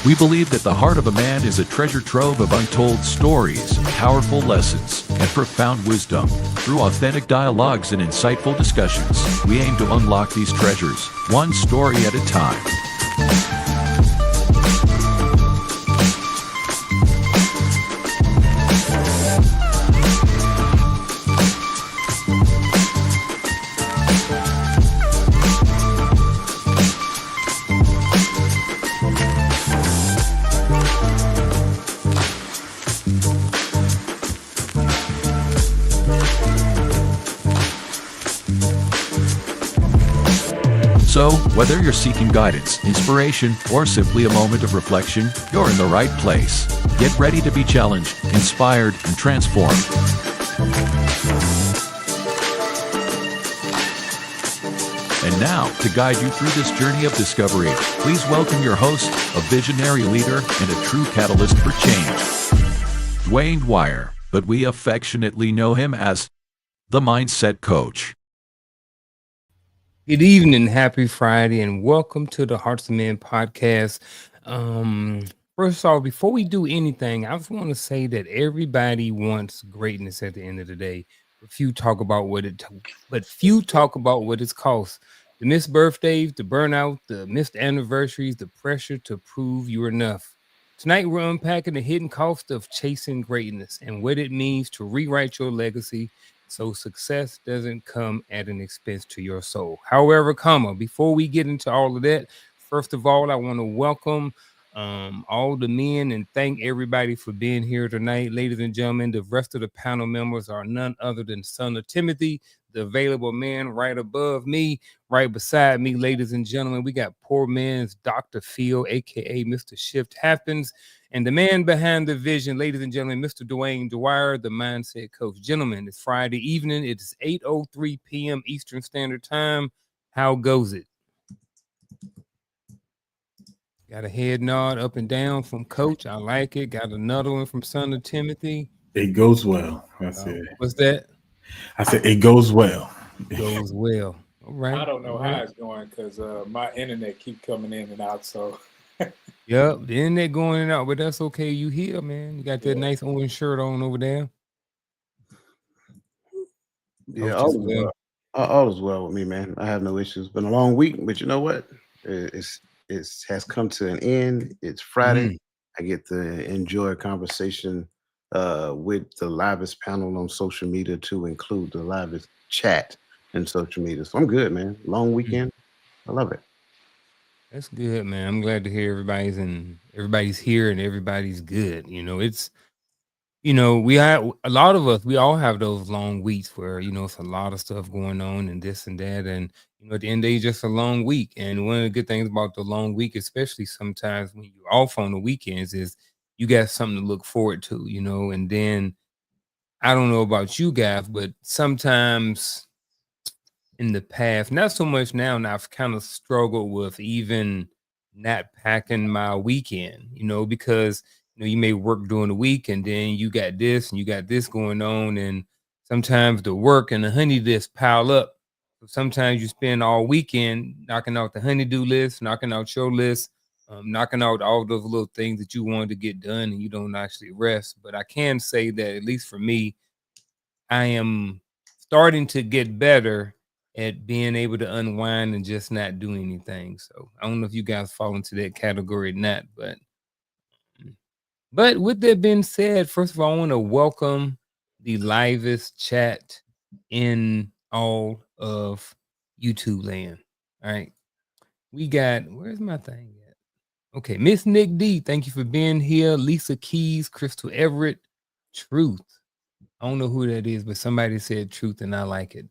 We believe that the heart of a man is a treasure trove of untold stories, powerful lessons, and profound wisdom. Through authentic dialogues and insightful discussions, we aim to unlock these treasures, one story at a time. So, whether you're seeking guidance, inspiration, or simply a moment of reflection, you're in the right place. Get ready to be challenged, inspired, and transformed. And now, to guide you through this journey of discovery, please welcome your host, a visionary leader and a true catalyst for change, Dwayne Dwyer, but we affectionately know him as the Mindset Coach. Good evening, happy Friday, and welcome to the Hearts of Men podcast. First off, before we do anything, I just want to say that everybody wants greatness at the end of the day. But few talk about what it's cost. The missed birthdays, the burnout, the missed anniversaries, the pressure to prove you're enough. Tonight, we're unpacking the hidden cost of chasing greatness and what it means to rewrite your legacy so success doesn't come at an expense to your soul. However, before we get into all of that, first of all, I want to welcome all the men and thank everybody for being here tonight. Ladies and gentlemen, the rest of the panel members are none other than son of Timothy, the available man right above me, right beside me. Ladies and gentlemen, we got poor man's Dr. Phil, aka Mr. Shift Happens, and the man behind the vision, ladies and gentlemen, Mr. Dwayne Dwyer, the Mindset Coach. Gentlemen, it's Friday evening. It's 8:03 p.m. Eastern Standard Time. How goes it? Got a head nod up and down from Coach. I like it. Got another one from son of Timothy. It goes well. That's it. What's that? I said it goes well. It goes well. All right. I don't know how it's going because my internet keep coming in and out. So yep, the internet going in and out, but that's okay. You here, man. You got that nice orange shirt on over there. Yeah, all is well with me, man. I have no issues. Been a long week, but you know what? It has come to an end. It's Friday. I get to enjoy a conversation with the livest panel on social media to include the livest chat and social media. So I'm good, man. Long weekend. I love it. That's good, man. I'm glad to hear everybody's here and everybody's good. It's we have a lot of us, we all have those long weeks where, it's a lot of stuff going on and this and that. And, at the end of the day, just a long week. And one of the good things about the long week, especially sometimes when you're off on the weekends, is you got something to look forward to, and then I don't know about you guys, but sometimes in the past, not so much now, and I've kind of struggled with even not packing my weekend, because you may work during the week and then you got this and you got this going on. And sometimes the work and the honey list pile up. So sometimes you spend all weekend knocking out the honey-do list, knocking out your list, knocking out all those little things that you wanted to get done and you don't actually rest. But I can say that, at least for me, I am starting to get better at being able to unwind and just not do anything. So I don't know if you guys fall into that category or not, but with that being said, first of all, I want to welcome the livest chat in all of YouTube land. All right. We got, where's my thing at? Okay, Miss Nick D, thank you for being here. Lisa Keys, Crystal Everett, Truth. I don't know who that is, but somebody said Truth and I like it.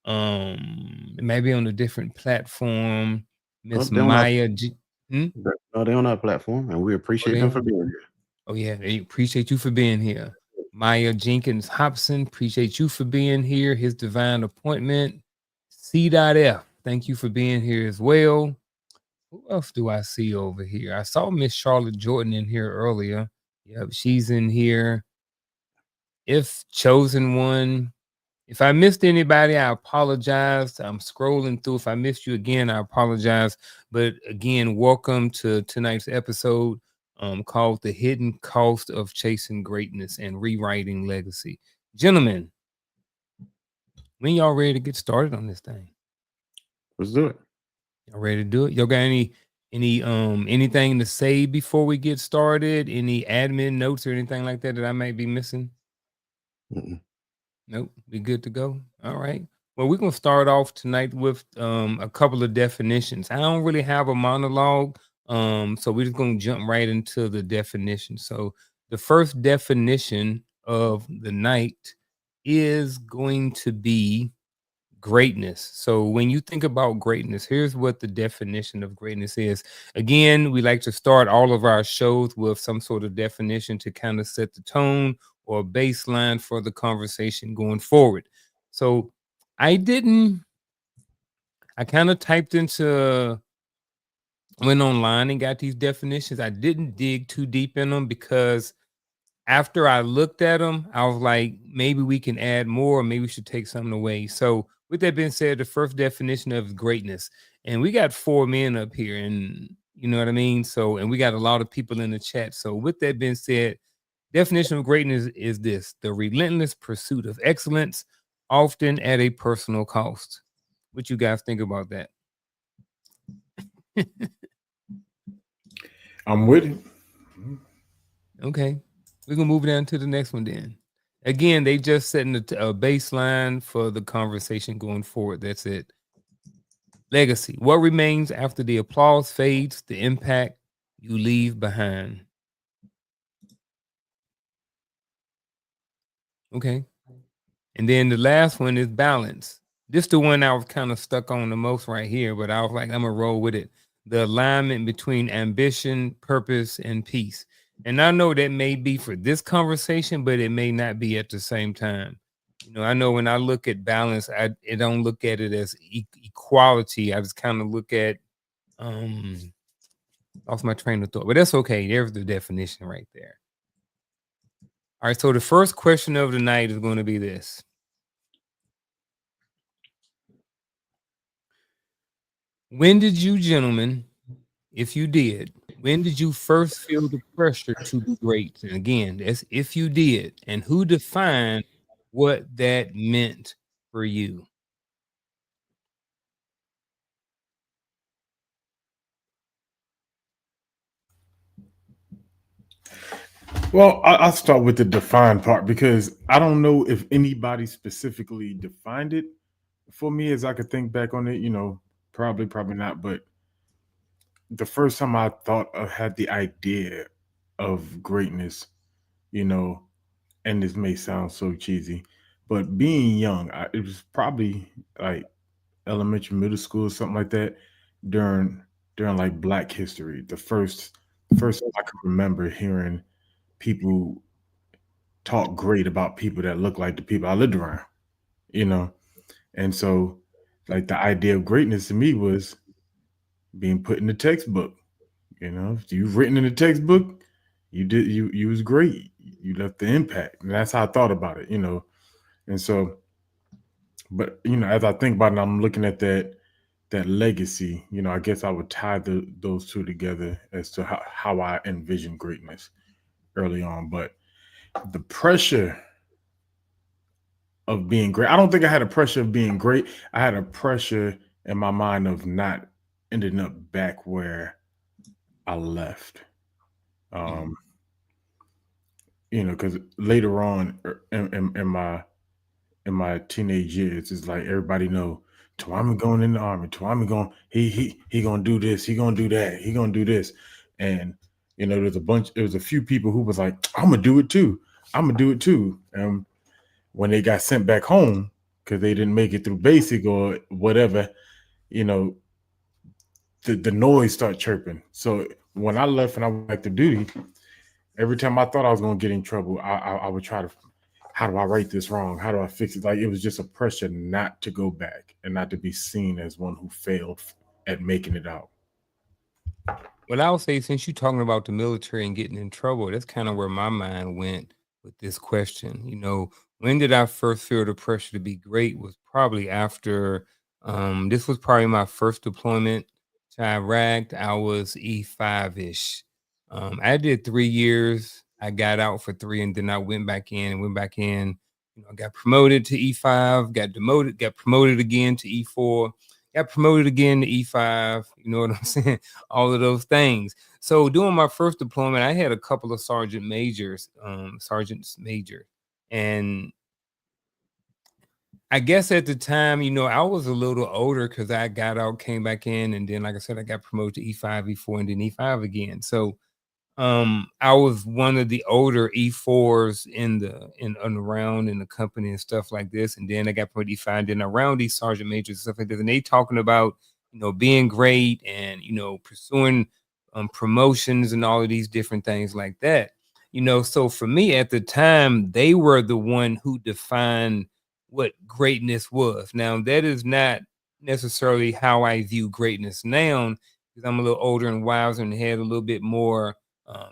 It may be on a different platform. Miss Maya G. No, they're on our platform, and we appreciate them for being here. Oh, yeah. They appreciate you for being here. Maya Jenkins Hobson, appreciate you for being here. His divine appointment. C.F. Thank you for being here as well. Who else do I see over here? I saw Miss Charlotte Jordan in here earlier. Yep, she's in here. If Chosen One. If I missed anybody, I apologize. I'm scrolling through. If I missed you again, I apologize. But again, welcome to tonight's episode. called The Hidden Cost of Chasing Greatness and Rewriting Legacy. Gentlemen, when y'all ready to get started on this thing? Let's do it. Y'all ready to do it? Y'all got anything to say before we get started? Any admin notes or anything like that I might be missing? Mm-mm. Nope, we good to go. All right. Well, we're gonna start off tonight with a couple of definitions. I don't really have a monologue, so we're just gonna jump right into the definition. So the first definition of the night is going to be greatness. So when you think about greatness, here's what the definition of greatness is. Again, we like to start all of our shows with some sort of definition to kind of set the tone or baseline for the conversation going forward. So I kind of went online and got these definitions. I didn't dig too deep in them because after I looked at them, I was like, maybe we can add more, or maybe we should take something away. So, with that being said, the first definition of greatness, and we got 4 men up here, and you know what I mean? So, and we got a lot of people in the chat. So, with that being said, definition of greatness is this: the relentless pursuit of excellence, often at a personal cost. What you guys think about that? I'm with it. Okay. We're going to move down to the next one then. Again, they just setting a baseline for the conversation going forward. That's it. Legacy. What remains after the applause fades, the impact you leave behind. Okay. And then the last one is balance. This is the one I was kind of stuck on the most right here, but I was like, I'm going to roll with it. The alignment between ambition, purpose, and peace. And I know that may be for this conversation, but it may not be at the same time. You know, I know when I look at balance, I don't look at it as equality. I just kind of look at lost my train of thought, but that's okay. There's the definition right there. All right, so the first question of the night is going to be this. When did you gentlemen, if you did, when did you first feel the pressure to be great? And again, that's if you did, and who defined what that meant for you? Well, I'll start with the defined part because I don't know if anybody specifically defined it for me as I could think back on it. You know, probably not. But the first time I thought I had the idea of greatness, you know, and this may sound so cheesy, but being young, it was probably like elementary, middle school, something like that. During like Black History, the first time I can remember hearing people talk great about people that look like the people I lived around, you know. And so, like the idea of greatness to me was being put in the textbook. You know, if you've written in the textbook, you was great. You left the impact, and that's how I thought about it. You know, and so, but you know, as I think about it, I'm looking at that legacy. You know, I guess I would tie those two together as to how I envision greatness early on. But the pressure of being great. I don't think I had a pressure of being great. I had a pressure in my mind of not ending up back where I left. You know, because later on in my teenage years, it's like everybody know Twami going in the army. Twami going he gonna do this. He gonna do that. He gonna do this. And you know, there was a few people who was like, I'm gonna do it too. I'm gonna do it too. And when they got sent back home because they didn't make it through basic or whatever, you know, the noise started chirping. So when I left and I went back to duty, every time I thought I was going to get in trouble, I would try to, how do I write this wrong? How do I fix it? Like it was just a pressure not to go back and not to be seen as one who failed at making it out. Well, I would say since you're talking about the military and getting in trouble, that's kind of where my mind went with this question. You know, when did I first feel the pressure to be great was probably after this was probably my first deployment to Iraq. I was E5-ish. I did 3 years. I got out for 3, and then I went back in and went back in. I got promoted to E5, got demoted, got promoted again to E4, got promoted again to E5. You know what I'm saying? All of those things. So during my first deployment, I had a couple of sergeants major, and I guess at the time, I was a little older because I got out, came back in, and then, like I said, I got promoted to E5, E4, and then E5 again. So I was one of the older E4s in and around in the company and stuff like this. And then I got promoted E5, and then around these sergeant majors and stuff like this. And they talking about, being great and, pursuing promotions and all of these different things like that. So for me at the time, they were the one who defined what greatness was. Now, that is not necessarily how I view greatness now, because I'm a little older and wiser and had a little bit more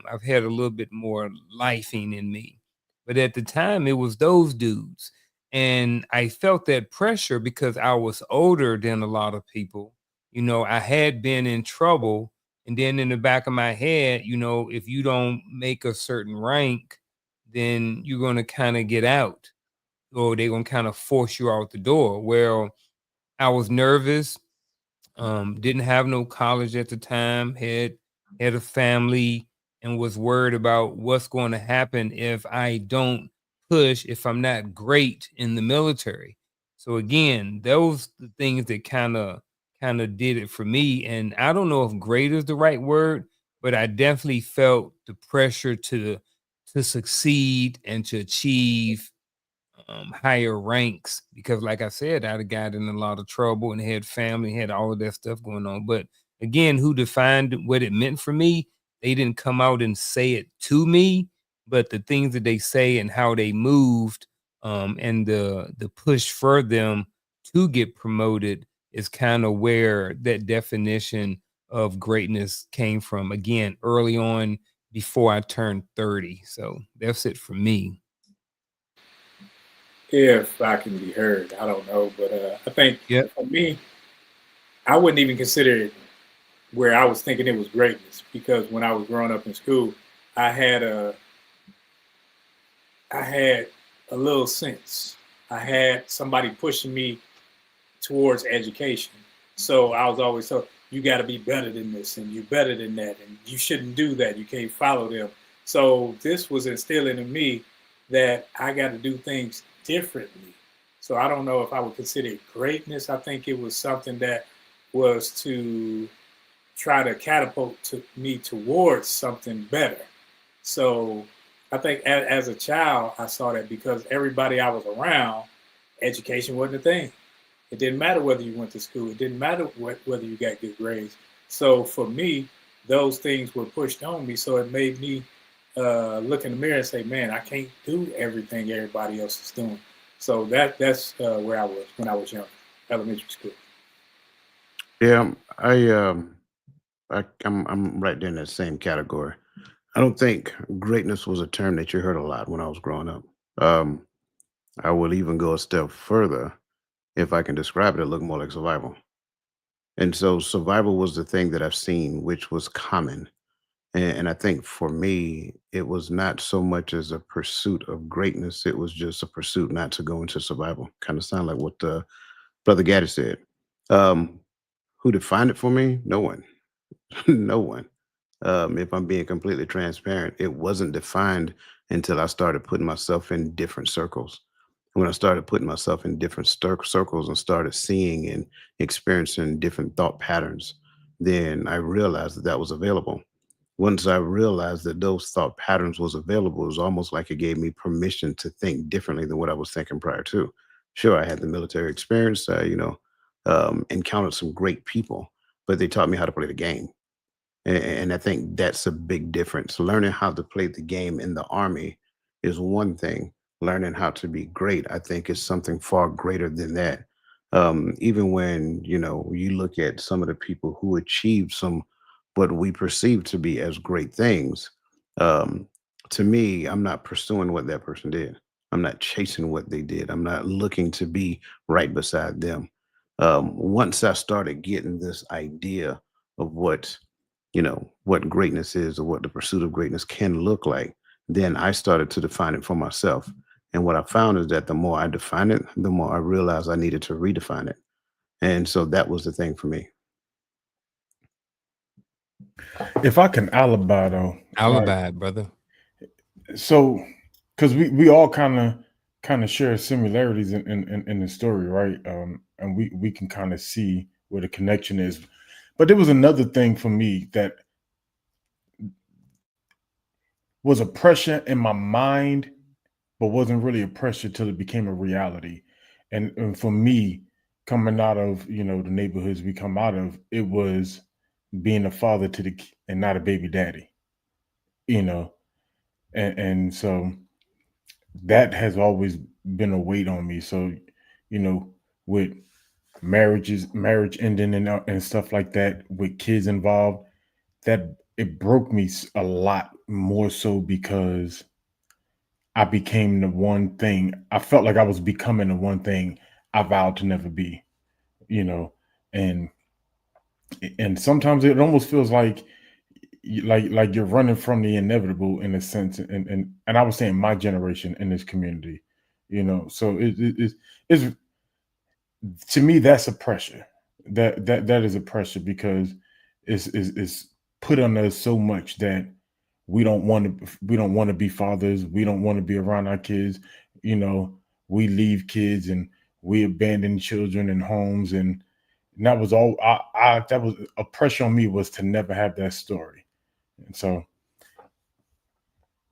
I've had a little bit more lifing in me. But at the time, it was those dudes. And I felt that pressure because I was older than a lot of people. I had been in trouble. And then in the back of my head, if you don't make a certain rank, then you're going to kind of get out, or they're going to kind of force you out the door. Well, I was nervous. Didn't have no college at the time, had a family, and was worried about what's going to happen if I don't push, if I'm not great in the military. So again, those the things that kind of did it for me. And I don't know if great is the right word, but I definitely felt the pressure to succeed and to achieve higher ranks, because like I said, I'd have got in a lot of trouble and had family, had all of that stuff going on. But again, who defined what it meant for me? They didn't come out and say it to me, but the things that they say and how they moved, and the push for them to get promoted is kind of where that definition of greatness came from. Again, early on, before I turned 30. So that's it for me. If I can be heard, I don't know, but I think Yep. for me, I wouldn't even consider it where I was thinking it was greatness, because when I was growing up in school, I had a I had a little sense. I had somebody pushing me towards education. So I was always told, you got to be better than this, and you're better than that, and you shouldn't do that. You can't follow them. So this was instilling in me that I got to do things differently. So I don't know if I would consider it greatness. I think it was something that was to try to catapult me towards something better. So I think as a child, I saw that because everybody I was around, education wasn't a thing. It didn't matter whether you went to school. It didn't matter whether you got good grades. So for me, those things were pushed on me. So it made me look in the mirror and say, "Man, I can't do everything everybody else is doing." So that's where I was when I was young, elementary school. Yeah, I'm right there in that same category. I don't think greatness was a term that you heard a lot when I was growing up. Um, I will even go a step further. If I can describe it, it looked more like survival. And so survival was the thing that I've seen, which was common. And I think for me, it was not so much as a pursuit of greatness. It was just a pursuit not to go into survival. Kind of sound like what Brother Gaddy said. Um, who defined it for me? No one. No one. If I'm being completely transparent, it wasn't defined until I started putting myself in different circles. When I started putting myself in different circles and started seeing and experiencing different thought patterns, then I realized that that was available. Once I realized that those thought patterns was available, it was almost like it gave me permission to think differently than what I was thinking prior to. Sure, I had the military experience, encountered some great people, but they taught me how to play the game. And I think that's a big difference. Learning how to play the game in the army is one thing. Learning how to be great, I think, is something far greater than that. Even when you look at some of the people who achieved some what we perceive to be as great things. Um, to me, I'm not pursuing what that person did. I'm not chasing what they did. I'm not looking to be right beside them. Once I started getting this idea of what what greatness is or what the pursuit of greatness can look like, then I started to define it for myself. And what I found is that the more I define it, the more I realized I needed to redefine it. And so that was the thing for me. If I can alibi though, like Alibi, brother. so, because we all kind of share similarities in the story, right? And we can kind of see where the connection is. But there was another thing for me that was a pressure in my mind, but wasn't really a pressure till it became a reality. And for me, coming out of the neighborhoods we come out of, it was being a father to and not a baby daddy. You know, and so that has always been a weight on me. So, you know, with marriage ending and stuff like that, with kids involved, that it broke me a lot more so because I became the one thing. I felt like I was becoming the one thing I vowed to never be, you know, and and sometimes it almost feels like like you're running from the inevitable in a sense, and I was saying my generation in this community, so it's to me that's a pressure that is a pressure because it's put on us so much that we don't want to be fathers, we don't want to be around our kids, you know we leave kids and we abandon children in homes, and that was all I that was a pressure on me, was to never have that story. And so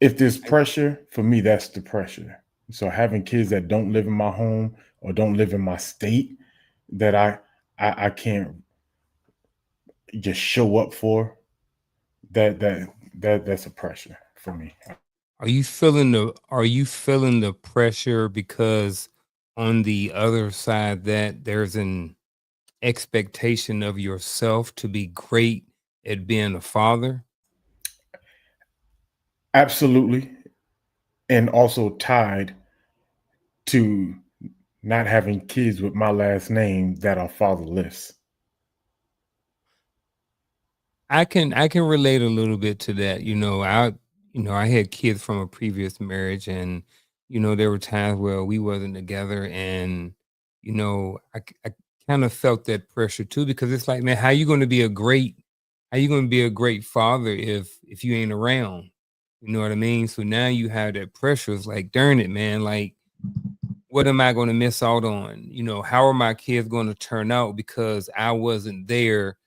if there's I, pressure, for me, that's the pressure. So having kids that don't live in my home or don't live in my state, that I can't just show up for, that's a pressure for me. are you feeling the pressure because on the other side that there's an expectation of yourself to be great at being a father? Absolutely. And also tied to not having kids with my last name that are fatherless. I can relate a little bit to that. I had kids from a previous marriage, and there were times where we wasn't together, and I kind of felt that pressure too, because it's like, man, how you going to be a great father if you ain't around? You know what I mean? So now you have that pressure. It's like, darn it, man, like what am I going to miss out on? How are my kids going to turn out because I wasn't there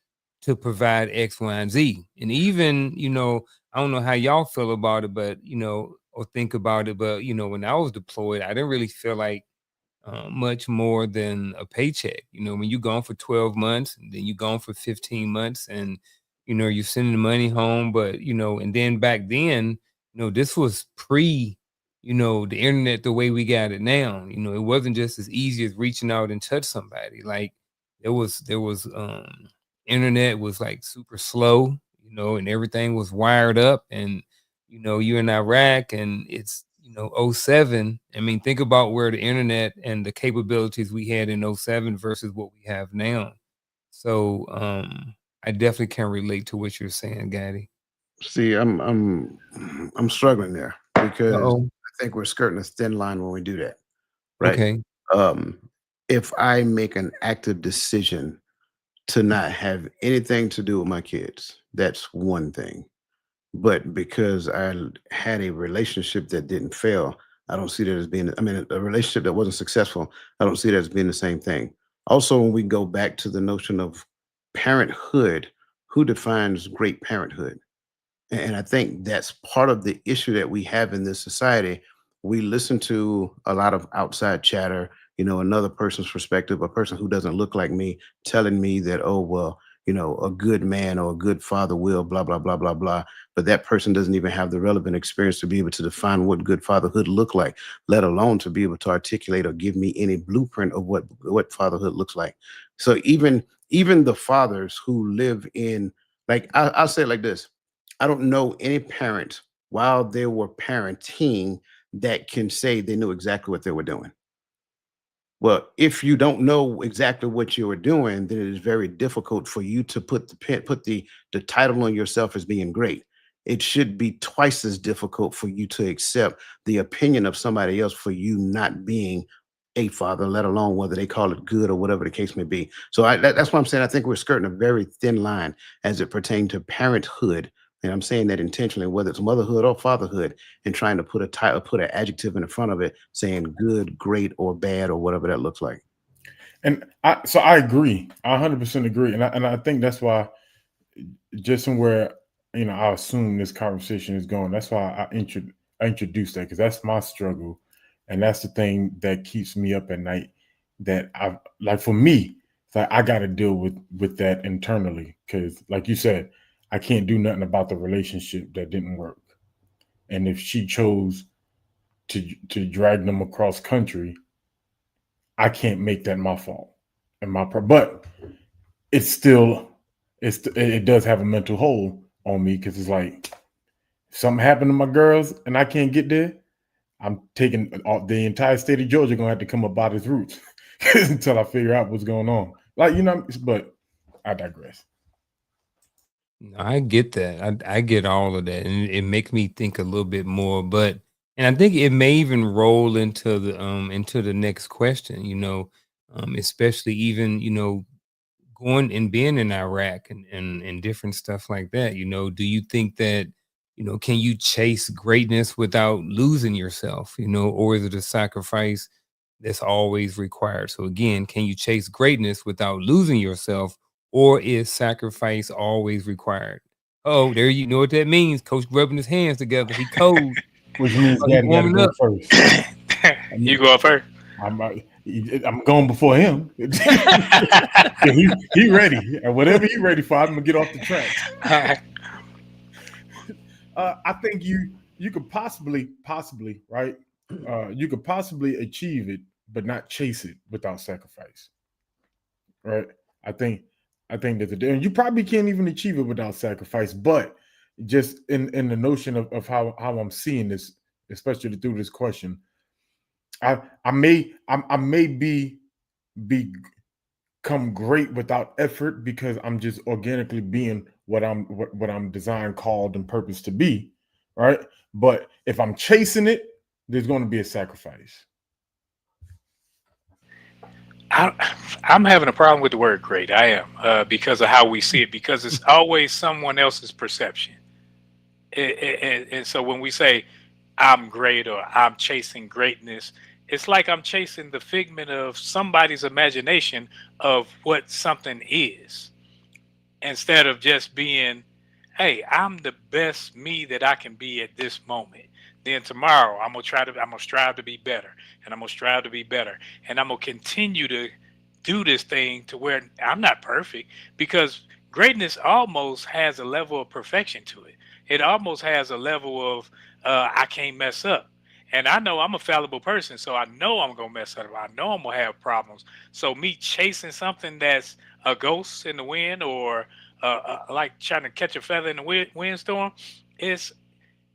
to provide X, Y, and Z? And even, I don't know how y'all feel about it, but, or think about it, but, when I was deployed, I didn't really feel like much more than a paycheck. When you gone for 12 months, and then you gone for 15 months, and you're sending the money home. But and then back then, this was pre, the internet the way we got it now. It wasn't just as easy as reaching out and touch somebody. Like there was internet was like super slow, and everything was wired up, and you're in Iraq and it's '07. I mean, think about where the internet and the capabilities we had in '07 versus what we have now. So I definitely can relate to what you're saying, Gaddy. See, I'm struggling there because Uh-oh. I think we're skirting a thin line when we do that, right? Okay. Um, if I make an active decision to not have anything to do with my kids, that's one thing. But because had a relationship that didn't fail, I don't see that as being, I mean, a relationship that wasn't successful, I don't see that as being the same thing. Also, when we go back to the notion of parenthood, who defines great parenthood? And I think that's part of the issue that we have in this society. We listen to a lot of outside chatter, another person's perspective, a person who doesn't look like me telling me that, oh, well, a good man or a good father will, blah, blah, blah, blah, blah. But that person doesn't even have the relevant experience to be able to define what good fatherhood look like, let alone to be able to articulate or give me any blueprint of what fatherhood looks like. So even the fathers who live in, like, I'll say it like this. I don't know any parent while they were parenting that can say they knew exactly what they were doing. Well, if you don't know exactly what you are doing, then it is very difficult for you to put the title on yourself as being great. It should be twice as difficult for you to accept the opinion of somebody else for you not being a father, let alone whether they call it good or whatever the case may be. So that's what I'm saying. I think we're skirting a very thin line as it pertains to parenthood. And I'm saying that intentionally, whether it's motherhood or fatherhood, and trying to put a title, put an adjective in the front of it, saying good, great, or bad, or whatever that looks like. And I agree. I 100% agree. And I think that's why, just somewhere, I assume this conversation is going. That's why I introduced that, because that's my struggle, and that's the thing that keeps me up at night. That I like for me, it's like I got to deal with that internally, because, like you said, I can't do nothing about the relationship that didn't work. And if she chose to drag them across country, I can't make that my fault and but it's still it does have a mental hold on me, because it's like, if something happened to my girls and I can't get there, I'm taking the entire state of Georgia gonna have to come up by its roots until I figure out what's going on. Like, but I digress. I get that. I get all of that, and it makes me think a little bit more. But and I think it may even roll into the next question. Especially even going and being in Iraq and different stuff like that. Do you think that can you chase greatness without losing yourself? Or is it a sacrifice that's always required? So again, can you chase greatness without losing yourself? Or is sacrifice always required? Oh, there you know what that means. Coach rubbing his hands together. He cold. Which means He Daddy got to warming go up. first. You go up first. I'm going before him. he ready, and whatever he ready for, I'm gonna get off the track. I think you could possibly right. You could possibly achieve it, but not chase it without sacrifice. Right. I think that and you probably can't even achieve it without sacrifice. But just in the notion of how I'm seeing this, especially through this question, I may become great without effort, because I'm just organically being what I'm designed, called, and purposed to be, right? But if I'm chasing it, there's going to be a sacrifice. I'm having a problem with the word great. I am, because of how we see it, because it's always someone else's perception. And so when we say I'm great or I'm chasing greatness, it's like I'm chasing the figment of somebody's imagination of what something is, instead of just being, hey, I'm the best me that I can be at this moment. Then tomorrow I'm gonna strive to be better, and I'm gonna strive to be better, and I'm gonna continue to do this thing to where I'm not perfect, because greatness almost has a level of perfection to it. It almost has a level of I can't mess up. And I know I'm a fallible person, so I know I'm gonna mess up. I know I'm gonna have problems. So me chasing something that's a ghost in the wind, or like trying to catch a feather in the windstorm, it's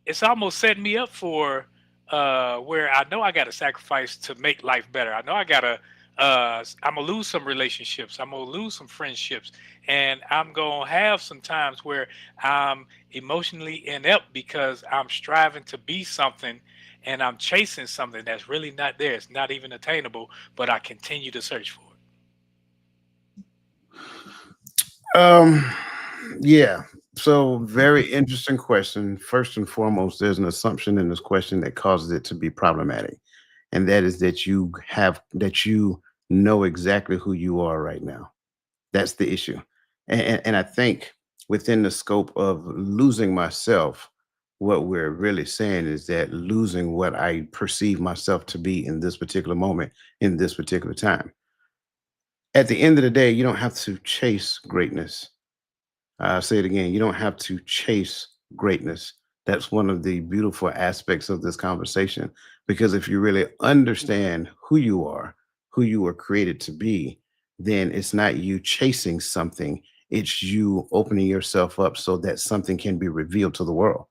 it's almost setting me up for where I know I got to sacrifice to make life better. I know I gotta. I'm gonna lose some relationships. I'm gonna lose some friendships, and I'm gonna have some times where I'm emotionally inept because I'm striving to be something, and I'm chasing something that's really not there. It's not even attainable, but I continue to search for it. Yeah. So very interesting question. First and foremost, there's an assumption in this question that causes it to be problematic. And that is that you know exactly who you are right now. That's the issue. And I think within the scope of losing myself, what we're really saying is that losing what I perceive myself to be in this particular moment, in this particular time. At the end of the day, you don't have to chase greatness. I'll say it again. You don't have to chase greatness. That's one of the beautiful aspects of this conversation. Because if you really understand who you were created to be, then it's not you chasing something, it's you opening yourself up so that something can be revealed to the world.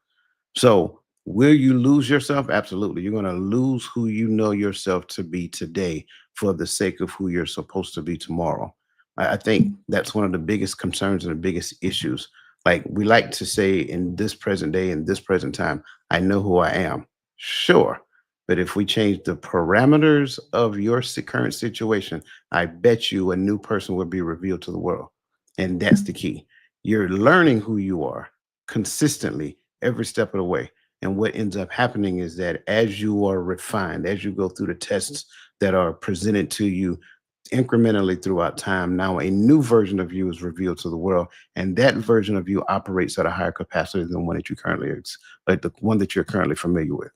So, will you lose yourself? Absolutely. You're going to lose who you know yourself to be today for the sake of who you're supposed to be tomorrow. I think that's one of the biggest concerns and the biggest issues. Like we like to say in this present day, in this present time, I know who I am. Sure. But if we change the parameters of your current situation, I bet you a new person will be revealed to the world. And that's the key. You're learning who you are consistently every step of the way. And what ends up happening is that as you are refined, as you go through the tests that are presented to you incrementally throughout time, now a new version of you is revealed to the world. And that version of you operates at a higher capacity than the one that you currently, like the one that you're currently familiar with.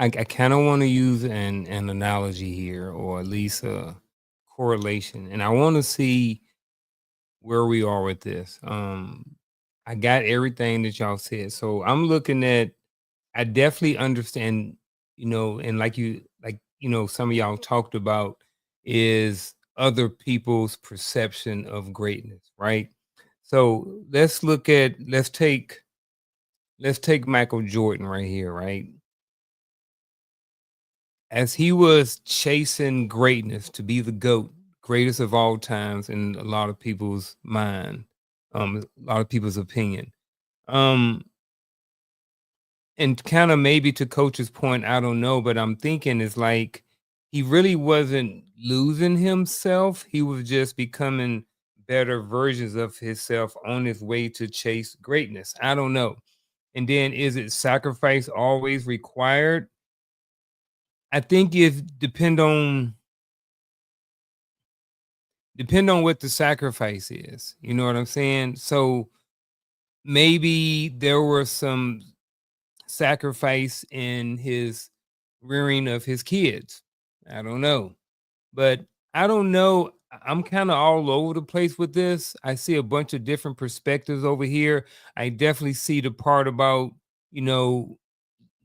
I kind of want to use an analogy here, or at least a correlation, and I want to see where we are with this. I got everything that y'all said, so I'm looking at. I definitely understand, and some of y'all talked about is other people's perception of greatness, right? So let's take Michael Jordan right here, right? As he was chasing greatness to be the GOAT, greatest of all times in a lot of people's mind, a lot of people's opinion. And kind of maybe to Coach's point, I don't know, but I'm thinking it's like he really wasn't losing himself. He was just becoming better versions of himself on his way to chase greatness. I don't know. And then is it sacrifice always required? I think if depend on what the sacrifice is. You know what I'm saying? So maybe there was some sacrifice in his rearing of his kids. I don't know. But I don't know. I'm kind of all over the place with this. I see a bunch of different perspectives over here. I definitely see the part about, you know,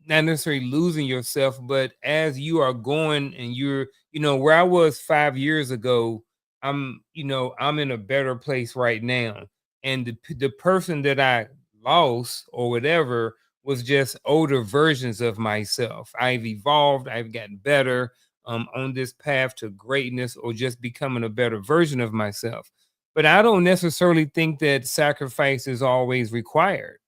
not necessarily losing yourself, but as you are going and you're, where I was 5 years ago, I'm in a better place right now. And the person that I lost or whatever was just older versions of myself. I've evolved, I've gotten better on this path to greatness or just becoming a better version of myself. But I don't necessarily think that sacrifice is always required.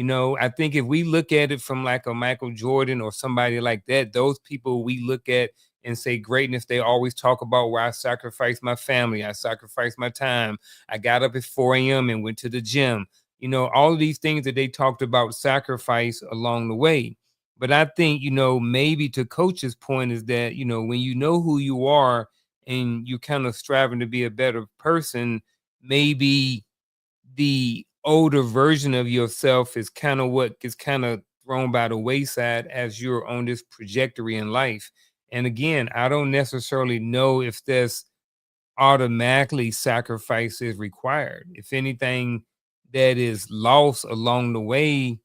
I think if we look at it from like a Michael Jordan or somebody like that, those people we look at and say greatness, they always talk about where I sacrificed my family, I sacrificed my time, I got up at 4 a.m. and went to the gym. All of these things that they talked about sacrifice along the way. But I think, maybe to Coach's point is that, when you know who you are and you're kind of striving to be a better person, maybe the older version of yourself is kind of what gets kind of thrown by the wayside as you're on this trajectory in life. And again, I don't necessarily know if there's automatically sacrifice is required. If anything that is lost along the way,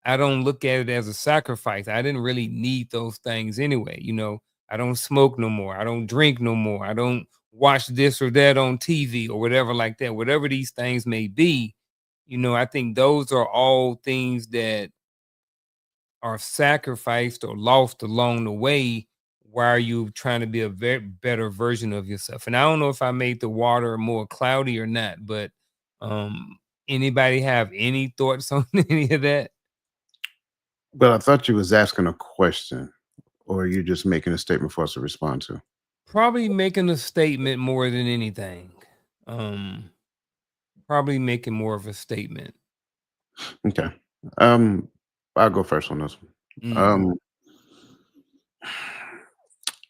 I don't look at it as a sacrifice. I didn't really need those things anyway. I don't smoke no more. I don't drink no more. I don't watch this or that on TV or whatever like that. Whatever these things may be, I think those are all things that are sacrificed or lost along the way while you trying to be a very better version of yourself. And I don't know if I made the water more cloudy or not, but anybody have any thoughts on any of that? But I thought you was asking a question, or are you just making a statement for us to respond to? Probably making a statement more than anything. Probably making more of a statement. Okay. I'll go first on this one.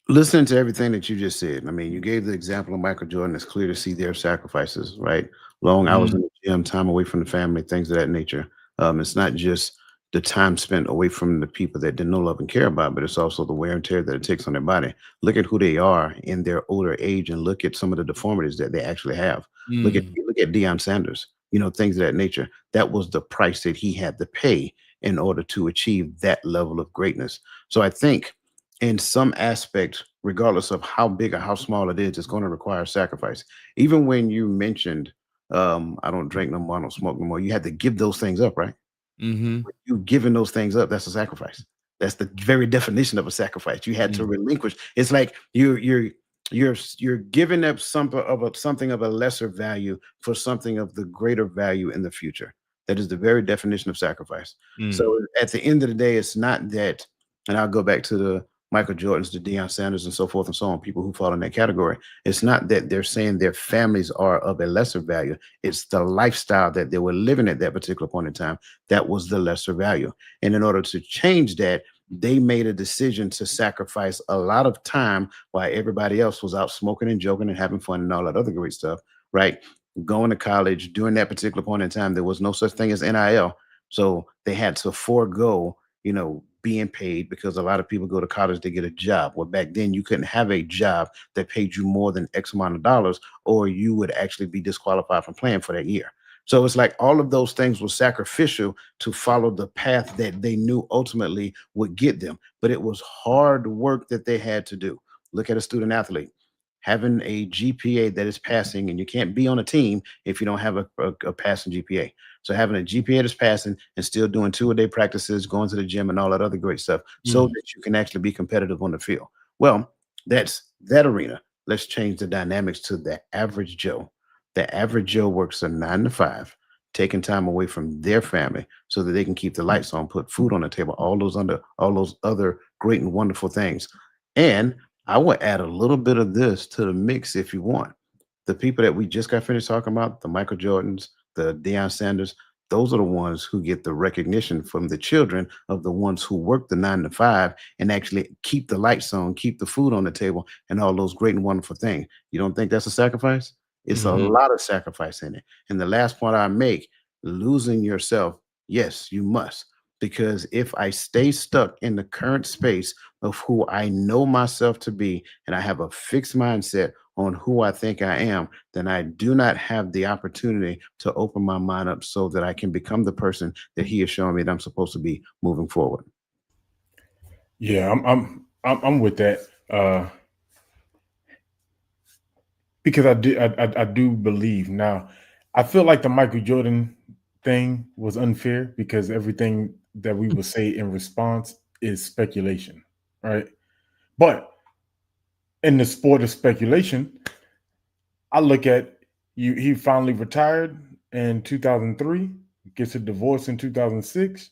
Listening to everything that you just said, I mean, you gave the example of Michael Jordan. It's clear to see their sacrifices, right? Long hours in the gym, time away from the family, things of that nature. It's not just the time spent away from the people that didn't know, love, and care about, but it's also the wear and tear that it takes on their body. Look at who they are in their older age, and look at some of the deformities that they actually have. Look at Deion Sanders. Things of that nature. That was the price that he had to pay in order to achieve that level of greatness. So I think in some aspect, regardless of how big or how small it is, it's going to require sacrifice. Even when you mentioned, I don't drink no more, I don't smoke no more, you had to give those things up, right? You giving those things up, that's a sacrifice. That's the very definition of a sacrifice. You had to relinquish. It's like you're giving up something of a lesser value for something of the greater value in the future. That is the very definition of sacrifice. So at the end of the day, it's not that, and I'll go back to the Michael Jordans, the Deion Sanders, and so forth and so on, people who fall in that category. It's not that they're saying their families are of a lesser value. It's the lifestyle that they were living at that particular point in time that was the lesser value. And in order to change that, they made a decision to sacrifice a lot of time while everybody else was out smoking and joking and having fun and all that other great stuff, right? Going to college during that particular point in time, there was no such thing as NIL. So they had to forego, being paid, because a lot of people go to college to get a job. Well, back then you couldn't have a job that paid you more than X amount of dollars, or you would actually be disqualified from playing for that year. So it's like all of those things were sacrificial to follow the path that they knew ultimately would get them. But it was hard work that they had to do. Look at a student athlete having a GPA that is passing, and you can't be on a team if you don't have a passing GPA. So having a GPA that's passing and still doing 2-a-day practices, going to the gym and all that other great stuff so that you can actually be competitive on the field. Well, that's that arena. Let's change the dynamics to the average Joe. The average Joe works a 9 to 5, taking time away from their family so that they can keep the lights on, put food on the table, all those other great and wonderful things. And I will add a little bit of this to the mix if you want. The people that we just got finished talking about, the Michael Jordans, the Deion Sanders, those are the ones who get the recognition from the children of the ones who work the 9 to 5 and actually keep the lights on, keep the food on the table, and all those great and wonderful things. You don't think that's a sacrifice? It's a lot of sacrifice in it. And the last point I make, losing yourself, yes, you must. Because if I stay stuck in the current space of who I know myself to be, and I have a fixed mindset on who I think I am, then I do not have the opportunity to open my mind up so that I can become the person that he is showing me that I'm supposed to be moving forward. Yeah, I'm with that. Because I do believe now. I feel like the Michael Jordan thing was unfair because everything that we would say in response is speculation, right? But in the sport of speculation, I look at you. He finally retired in 2003, gets a divorce in 2006.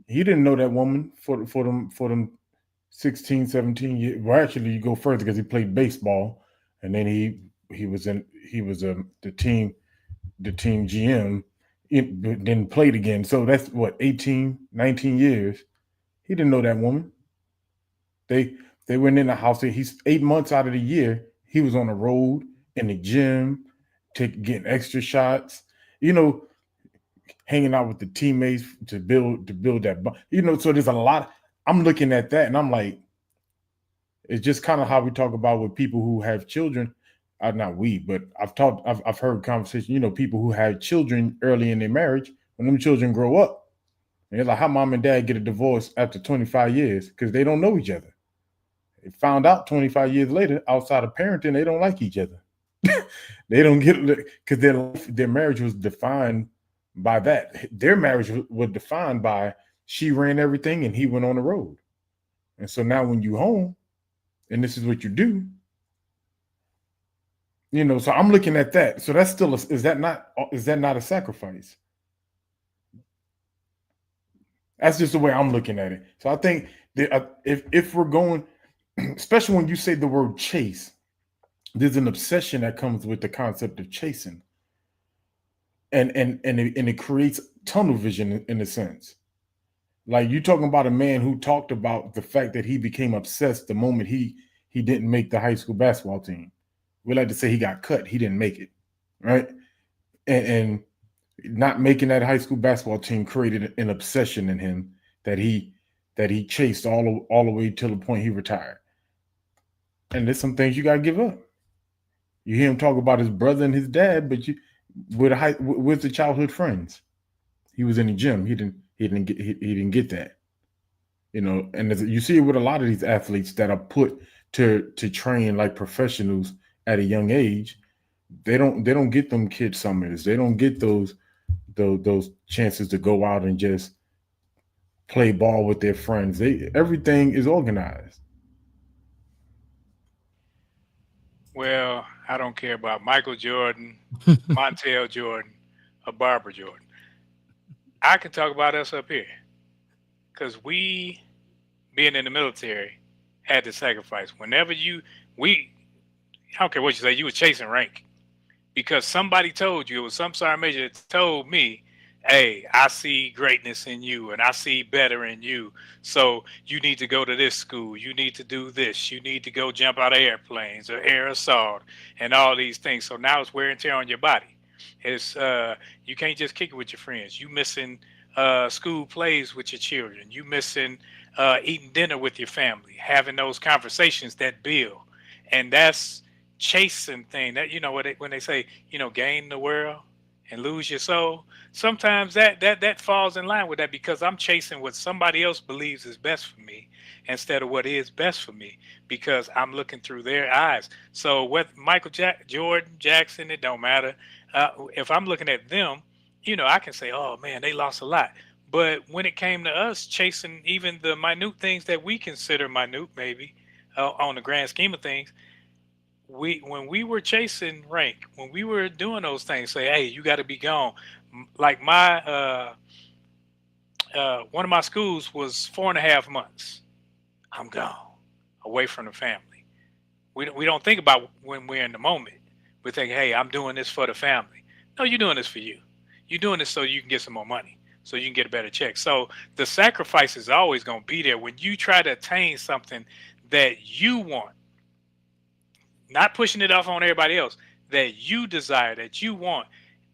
He didn't know that woman for them 16, 17 years. Well, actually, you go further because he played baseball, and then he was the team GM. Then played again. So that's what, 18, 19 years. He didn't know that woman. They went in the house. He's 8 months out of the year. He was on the road in the gym, getting extra shots. Hanging out with the teammates to build that. So there's a lot. I'm looking at that and I'm like, it's just kind of how we talk about with people who have children. Not we, but I've heard conversation. People who have children early in their marriage, when them children grow up, and it's like how mom and dad get a divorce after 25 years because they don't know each other. They found out 25 years later, outside of parenting, they don't like each other. They don't get it because their marriage was defined by that. Their marriage was defined by she ran everything and he went on the road. And so now when you home and this is what you do, so I'm looking at that. So that's still is that not a sacrifice? That's just the way I'm looking at it. So I think that if we're going, especially when you say the word chase, there's an obsession that comes with the concept of chasing. And it creates tunnel vision in a sense. Like you're talking about a man who talked about the fact that he became obsessed the moment he didn't make the high school basketball team. We like to say he got cut. He didn't make it, right? And not making that high school basketball team created an obsession in him that he chased all the way till the point he retired. And there's some things you gotta give up. You hear him talk about his brother and his dad, but with the childhood friends. He was in the gym. He didn't get that. And you see it with a lot of these athletes that are put to train like professionals at a young age. They don't get them kid summers. They don't get those those chances to go out and just play ball with their friends. Everything is organized. Well, I don't care about Michael Jordan, Montel Jordan, or Barbara Jordan. I can talk about us up here because we, being in the military, had to sacrifice. Whenever I don't care what you say, you were chasing rank because somebody told you, it was some sergeant major that told me, hey, I see greatness in you and I see better in you. So you need to go to this school. You need to do this. You need to go jump out of airplanes or air assault and all these things. So now it's wear and tear on your body. It's you can't just kick it with your friends. You missing school plays with your children. You missing eating dinner with your family, having those conversations that build. And that's chasing thing that when they say gain the world and lose your soul, sometimes that falls in line with that because I'm chasing what somebody else believes is best for me instead of what is best for me because I'm looking through their eyes. So with Jordan, Jackson, it don't matter. If I'm looking at them, I can say, oh man, they lost a lot. But when it came to us chasing even the minute things that we consider minute, maybe on the grand scheme of things, when we were chasing rank, when we were doing those things, say, hey, you got to be gone. Like my one of my schools was 4.5 months. I'm gone, away from the family. We don't think about when we're in the moment. We think, hey, I'm doing this for the family. No, you're doing this for you. You're doing this so you can get some more money, so you can get a better check. So the sacrifice is always going to be there when you try to attain something that you want, not pushing it off on everybody else, that you desire, that you want.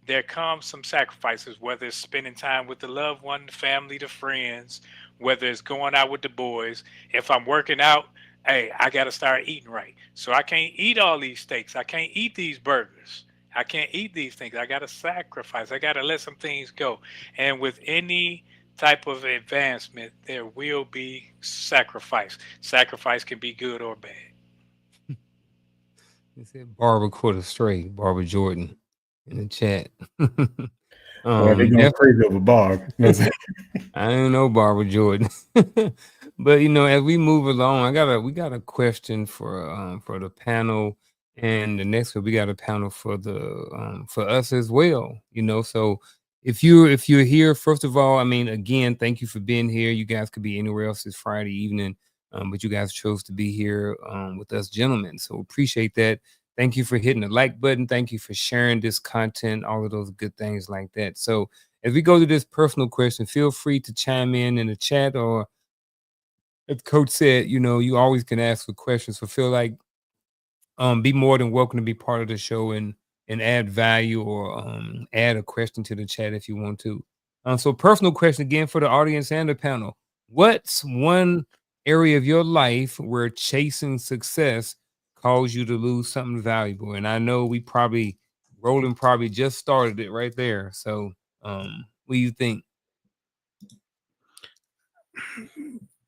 There comes some sacrifices, whether it's spending time with the loved one, the family, the friends, whether it's going out with the boys. If I'm working out, hey, I got to start eating right. So I can't eat all these steaks. I can't eat these burgers. I can't eat these things. I got to sacrifice. I got to let some things go. And with any type of advancement, there will be sacrifice. Sacrifice can be good or bad. They said Barbara Quarter Straight, Barbara Jordan in the chat. Well, they going crazy over Barb. I don't know Barbara Jordan. But as we move along, we got a question for the panel, and the next one we got a panel for the for us as well. So if you're here, first of all, I mean, again, thank you for being here. You guys could be anywhere else this Friday evening, but you guys chose to be here with us, gentlemen. So appreciate that. Thank you for hitting the like button. Thank you for sharing this content, all of those good things like that. So as we go to this personal question, feel free to chime in the chat, or as Coach said, you always can ask for questions. So feel like be more than welcome to be part of the show and add value, or add a question to the chat if you want to. So personal question again for the audience and the panel. What's one area of your life where chasing success caused you to lose something valuable? And I know Roland probably just started it right there. So what do you think?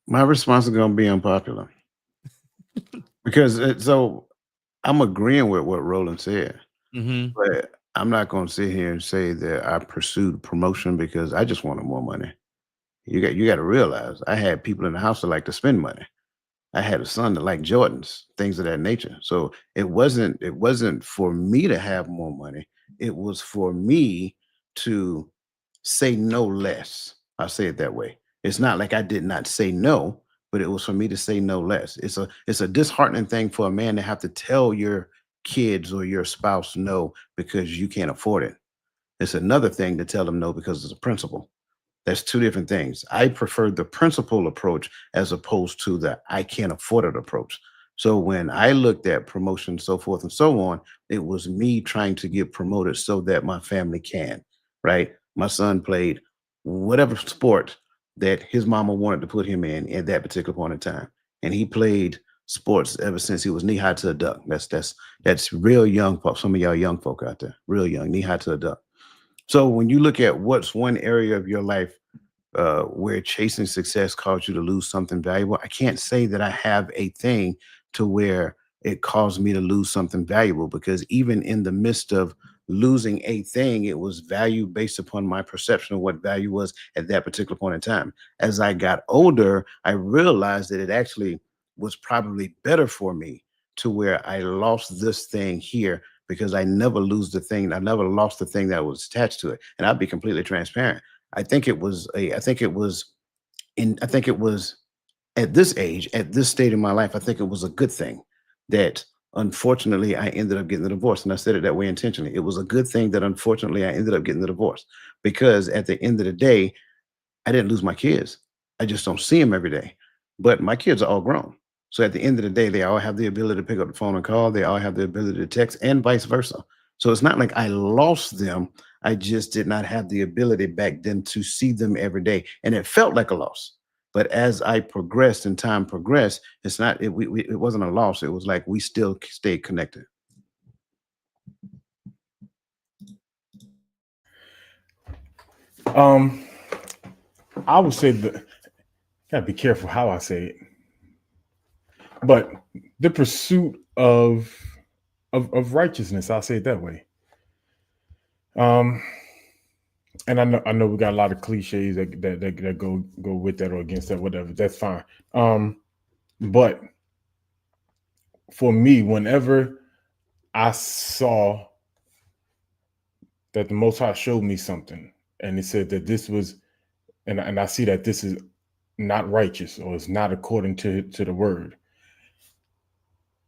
My response is going to be unpopular because so I'm agreeing with what Roland said, but I'm not going to sit here and say that I pursued promotion because I just wanted more money. You got to realize I had people in the house that like to spend money. I had a son that liked Jordans, things of that nature. So it wasn't for me to have more money. It was for me to say no less. I'll say it that way. It's not like I did not say no, but it was for me to say no less. It's a disheartening thing for a man to have to tell your kids or your spouse no because you can't afford it. It's another thing to tell them no because it's a principle. That's two different things. I prefer the principle approach as opposed to the I can't afford it approach. So when I looked at promotion, so forth and so on, it was me trying to get promoted so that my family can, right? My son played whatever sport that his mama wanted to put him in at that particular point in time. And he played sports ever since he was knee high to a duck. That's real young folk. Some of y'all young folk out there, real young, knee high to a duck. So when you look at what's one area of your life where chasing success caused you to lose something valuable, I can't say that I have a thing to where it caused me to lose something valuable, because even in the midst of losing a thing. It was value based upon my perception of what value was at that particular point in time. As I got older, I realized that it actually was probably better for me to where I lost this thing here, because I never lose the thing. I never lost the thing that was attached to it. And I'll be completely transparent. I think it was at this age, at this state in my life, I think it was a good thing that unfortunately I ended up getting the divorce. And I said it that way intentionally. It was a good thing that unfortunately I ended up getting the divorce, because at the end of the day, I didn't lose my kids. I just don't see them every day. But my kids are all grown. So at the end of the day, they all have the ability to pick up the phone and call. They all have the ability to text, and vice versa. So it's not like I lost them. I just did not have the ability back then to see them every day. And it felt like a loss. But as I progressed and time progressed, it's not, it wasn't a loss. It was like we still stayed connected. I would say that, gotta be careful how I say it, but the pursuit of righteousness, I'll say it that way. And I know we got a lot of cliches that go with that or against that, whatever. That's fine. But for me, whenever I saw that the Most High showed me something, and it said that this was, and I see that this is not righteous or it's not according to the word,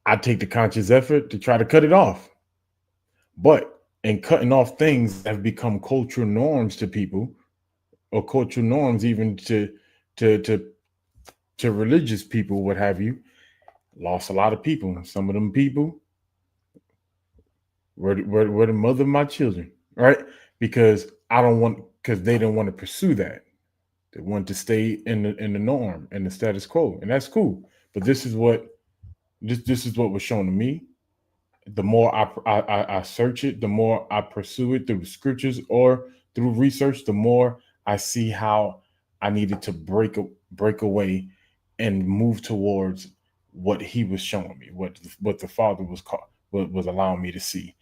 I take the conscious effort to try to cut it off. But in cutting off things that have become cultural norms to people, or cultural norms even to religious people, what have you, lost a lot of people. Some of them people were the mother of my children, right? Because they don't want to pursue that. They want to stay in the norm and the status quo, and that's cool. But this is what was shown to me. The more I search it, the more I pursue it through the scriptures or through research, the more I see how I needed to break away and move towards what he was showing me, what the Father was allowing me to see.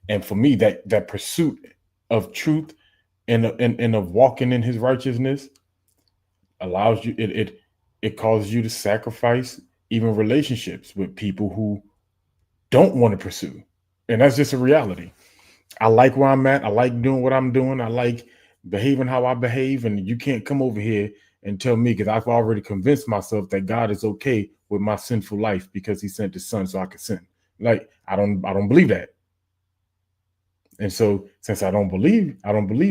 And for me, that pursuit of truth and of walking in his righteousness allows you, it causes you to sacrifice even relationships with people who don't want to pursue. And that's just a reality. I like where I'm at. I like doing what I'm doing. I like behaving how I behave. And you can't come over here and tell me, because I've already convinced myself that God is okay with my sinful life because he sent his son so I could sin. Like, I don't believe that. And so since I don't believe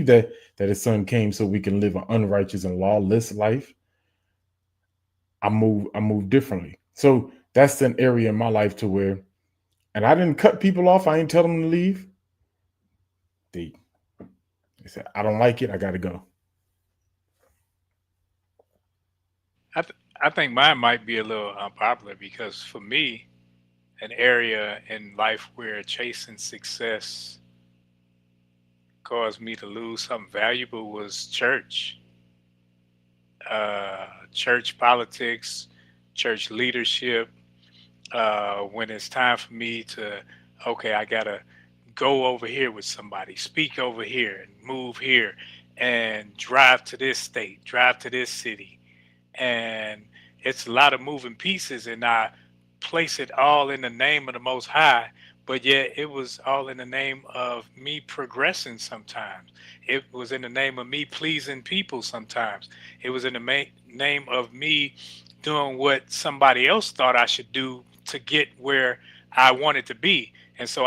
that his son came so we can live an unrighteous and lawless life, I move differently. So that's an area in my life to where, and I didn't cut people off. I didn't tell them to leave. They said, I don't like it. I got to go. I think mine might be a little unpopular because for me, an area in life where chasing success caused me to lose something valuable was church. Church politics, church leadership. When it's time for me to, okay, I gotta go over here with somebody, speak over here, and move here, and drive to this state, drive to this city, and it's a lot of moving pieces, and I place it all in the name of the Most High, but yet it was all in the name of me progressing sometimes. It was in the name of me pleasing people sometimes. It was in the name of me doing what somebody else thought I should do to get where I wanted to be. And so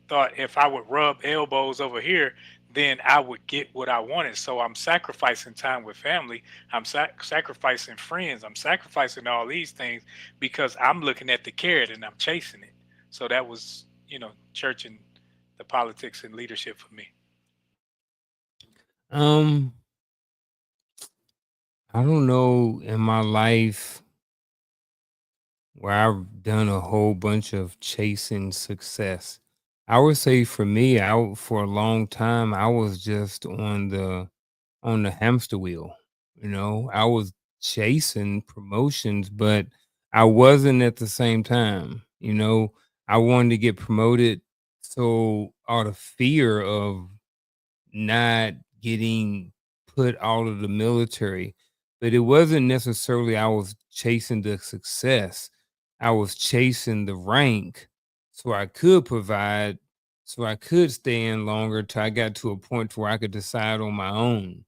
thought if I would rub elbows over here, then I would get what I wanted. So I'm sacrificing time with family. I'm sacrificing friends. I'm sacrificing all these things because I'm looking at the carrot and I'm chasing it. So that was, church and the politics and leadership for me. I don't know in my life where I've done a whole bunch of chasing success. I would say for me, for a long time, I was just on the hamster wheel. I was chasing promotions, but I wasn't at the same time. I wanted to get promoted so or the fear of not getting put out of the military. But it wasn't necessarily I was chasing the success. I was chasing the rank so I could provide, so I could stay in longer till I got to a point where I could decide on my own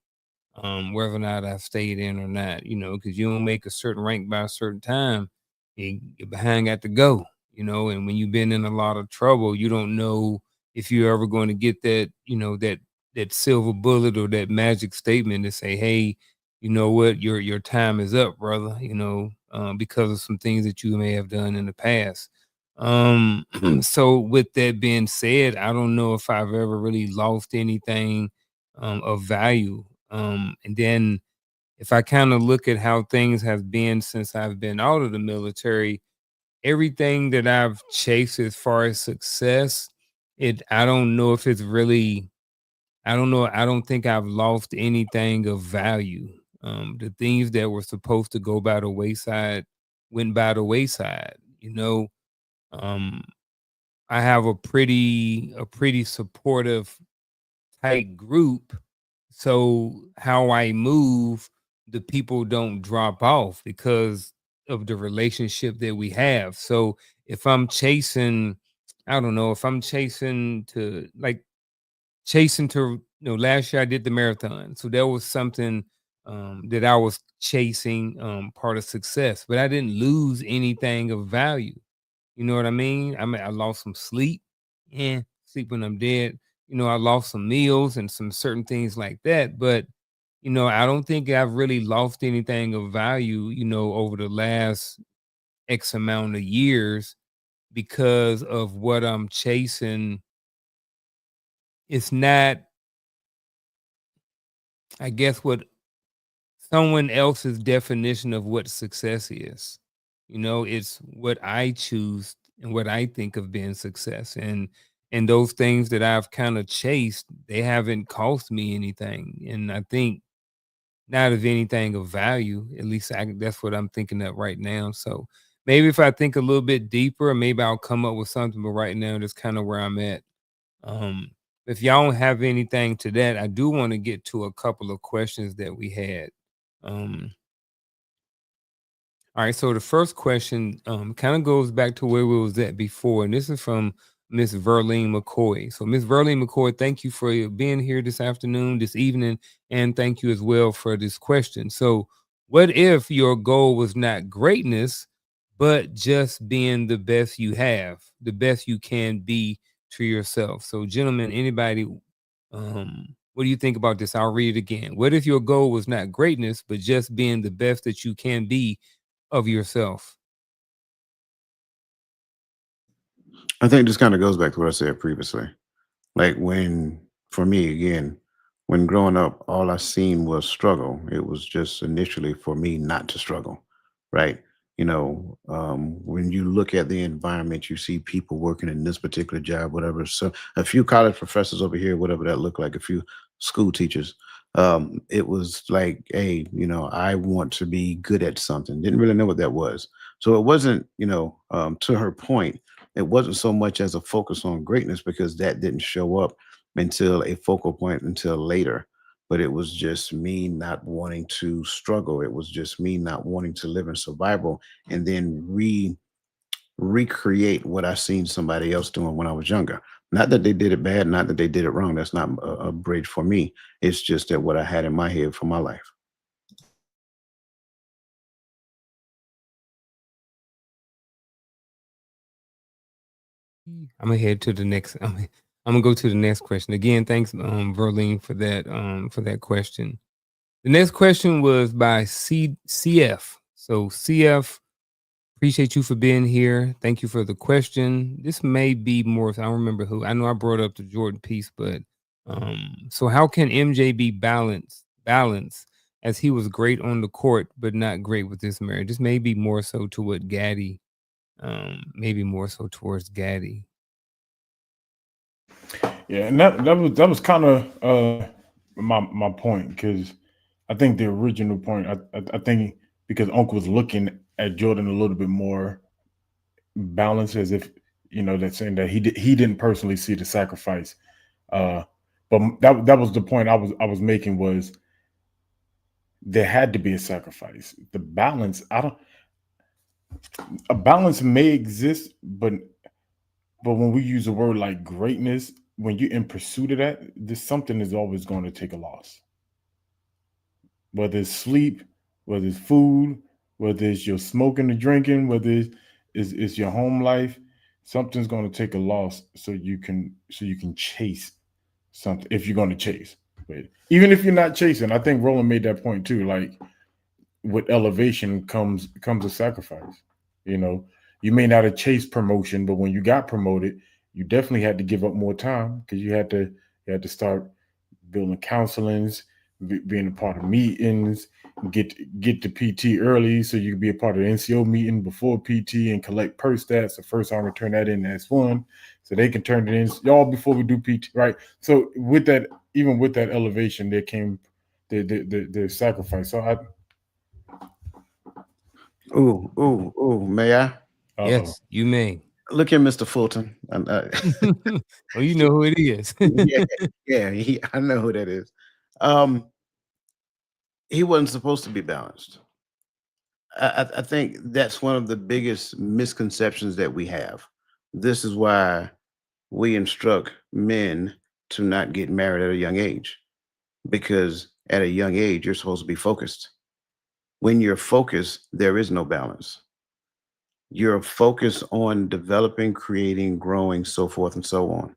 whether or not I stayed in or not, because you don't make a certain rank by a certain time, you're behind got to go, and when you've been in a lot of trouble, you don't know if you're ever going to get that, that silver bullet or that magic statement to say, hey, you know what, your time is up, brother, because of some things that you may have done in the past. So with that being said, I don't know if I've ever really lost anything of value. And then if I kind of look at how things have been since I've been out of the military, everything that I've chased as far as success, I don't know if it's really, I don't know. I don't think I've lost anything of value. The things that were supposed to go by the wayside went by the wayside. Um, I have a pretty supportive tight group. So how I move, the people don't drop off because of the relationship that we have. So if I'm chasing, I don't know, if I'm chasing to, last year I did the marathon. So that was something that I was chasing, part of success, but I didn't lose anything of value. You know what I mean? I lost some sleep. Yeah, sleep when I'm dead. I lost some meals and some certain things like that. But, I don't think I've really lost anything of value, over the last X amount of years because of what I'm chasing. It's not, I guess, what someone else's definition of what success is. It's what I choose and what I think of being success. And those things that I've kind of chased, they haven't cost me anything. And I think not of anything of value. At least that's what I'm thinking of right now. So maybe if I think a little bit deeper, maybe I'll come up with something. But right now, that's kind of where I'm at. Um, if y'all don't have anything to that, I do want to get to a couple of questions that we had. Um, all right, so the first question kind of goes back to where we was at before, and this is from Miss Verlene McCoy. So, Miss Verlene McCoy, thank you for being here this afternoon, this evening, and thank you as well for this question. So, what if your goal was not greatness, but just being the best you have, the best you can be to yourself? So, gentlemen, anybody, what do you think about this? I'll read it again. What if your goal was not greatness, but just being the best that you can be of yourself? I think this kind of goes back to what I said previously. Like for me again, when growing up, all I seen was struggle. It was just initially for me not to struggle, right? When you look at the environment, you see people working in this particular job, whatever. So a few college professors over here, whatever that looked like, a few school teachers. It was like, hey, I want to be good at something. Didn't really know what that was. So it wasn't, to her point, it wasn't so much as a focus on greatness because that didn't show up until a focal point until later. But it was just me not wanting to struggle. It was just me not wanting to live in survival and then recreate what I seen somebody else doing when I was younger. Not that they did it bad, not that they did it wrong. That's not a bridge for me. It's just that what I had in my head for my life. I'm gonna head to the next. I'm gonna go to the next question again. Thanks, Verlene, for that question. The next question was by CF. So CF, appreciate you for being here. Thank you for the question. This may be more. I don't remember who. I know I brought up the Jordan piece, but so how can MJ be balanced as he was great on the court, but not great with this marriage? This may be more so to what Gaddy, maybe more so towards Gaddy. Yeah, and that was kind of my point, because I think the original point, I think because Uncle was looking at Jordan a little bit more balanced, as if That's saying that he didn't personally see the sacrifice. But that was the point I was making, was there had to be a sacrifice. The balance, a balance may exist, but when we use a word like greatness, when you're in pursuit of that, this something is always going to take a loss. Whether it's sleep, whether it's food, whether it's your smoking or drinking, whether it's your home life, something's going to take a loss so you can chase something, if you're going to chase. But even if you're not chasing, I think Roland made that point too. Like, with elevation comes a sacrifice. You may not have chased promotion, but when you got promoted, you definitely had to give up more time, because you had to start building counselings, being a part of meetings, get to PT early so you could be a part of the NCO meeting before PT and collect per stats. The first time return that in as one, so they can turn it in y'all before we do PT, right? So with that, even with that elevation, there came the sacrifice. So May I? Yes, you may. Look at Mr. Fulton. Oh, you know who it is. yeah, I know who that is. He wasn't supposed to be balanced. I think that's one of the biggest misconceptions that we have. This is why we instruct men to not get married at a young age, because at a young age, you're supposed to be focused. When you're focused, there is no balance. You're focused on developing, creating, growing, so forth and so on.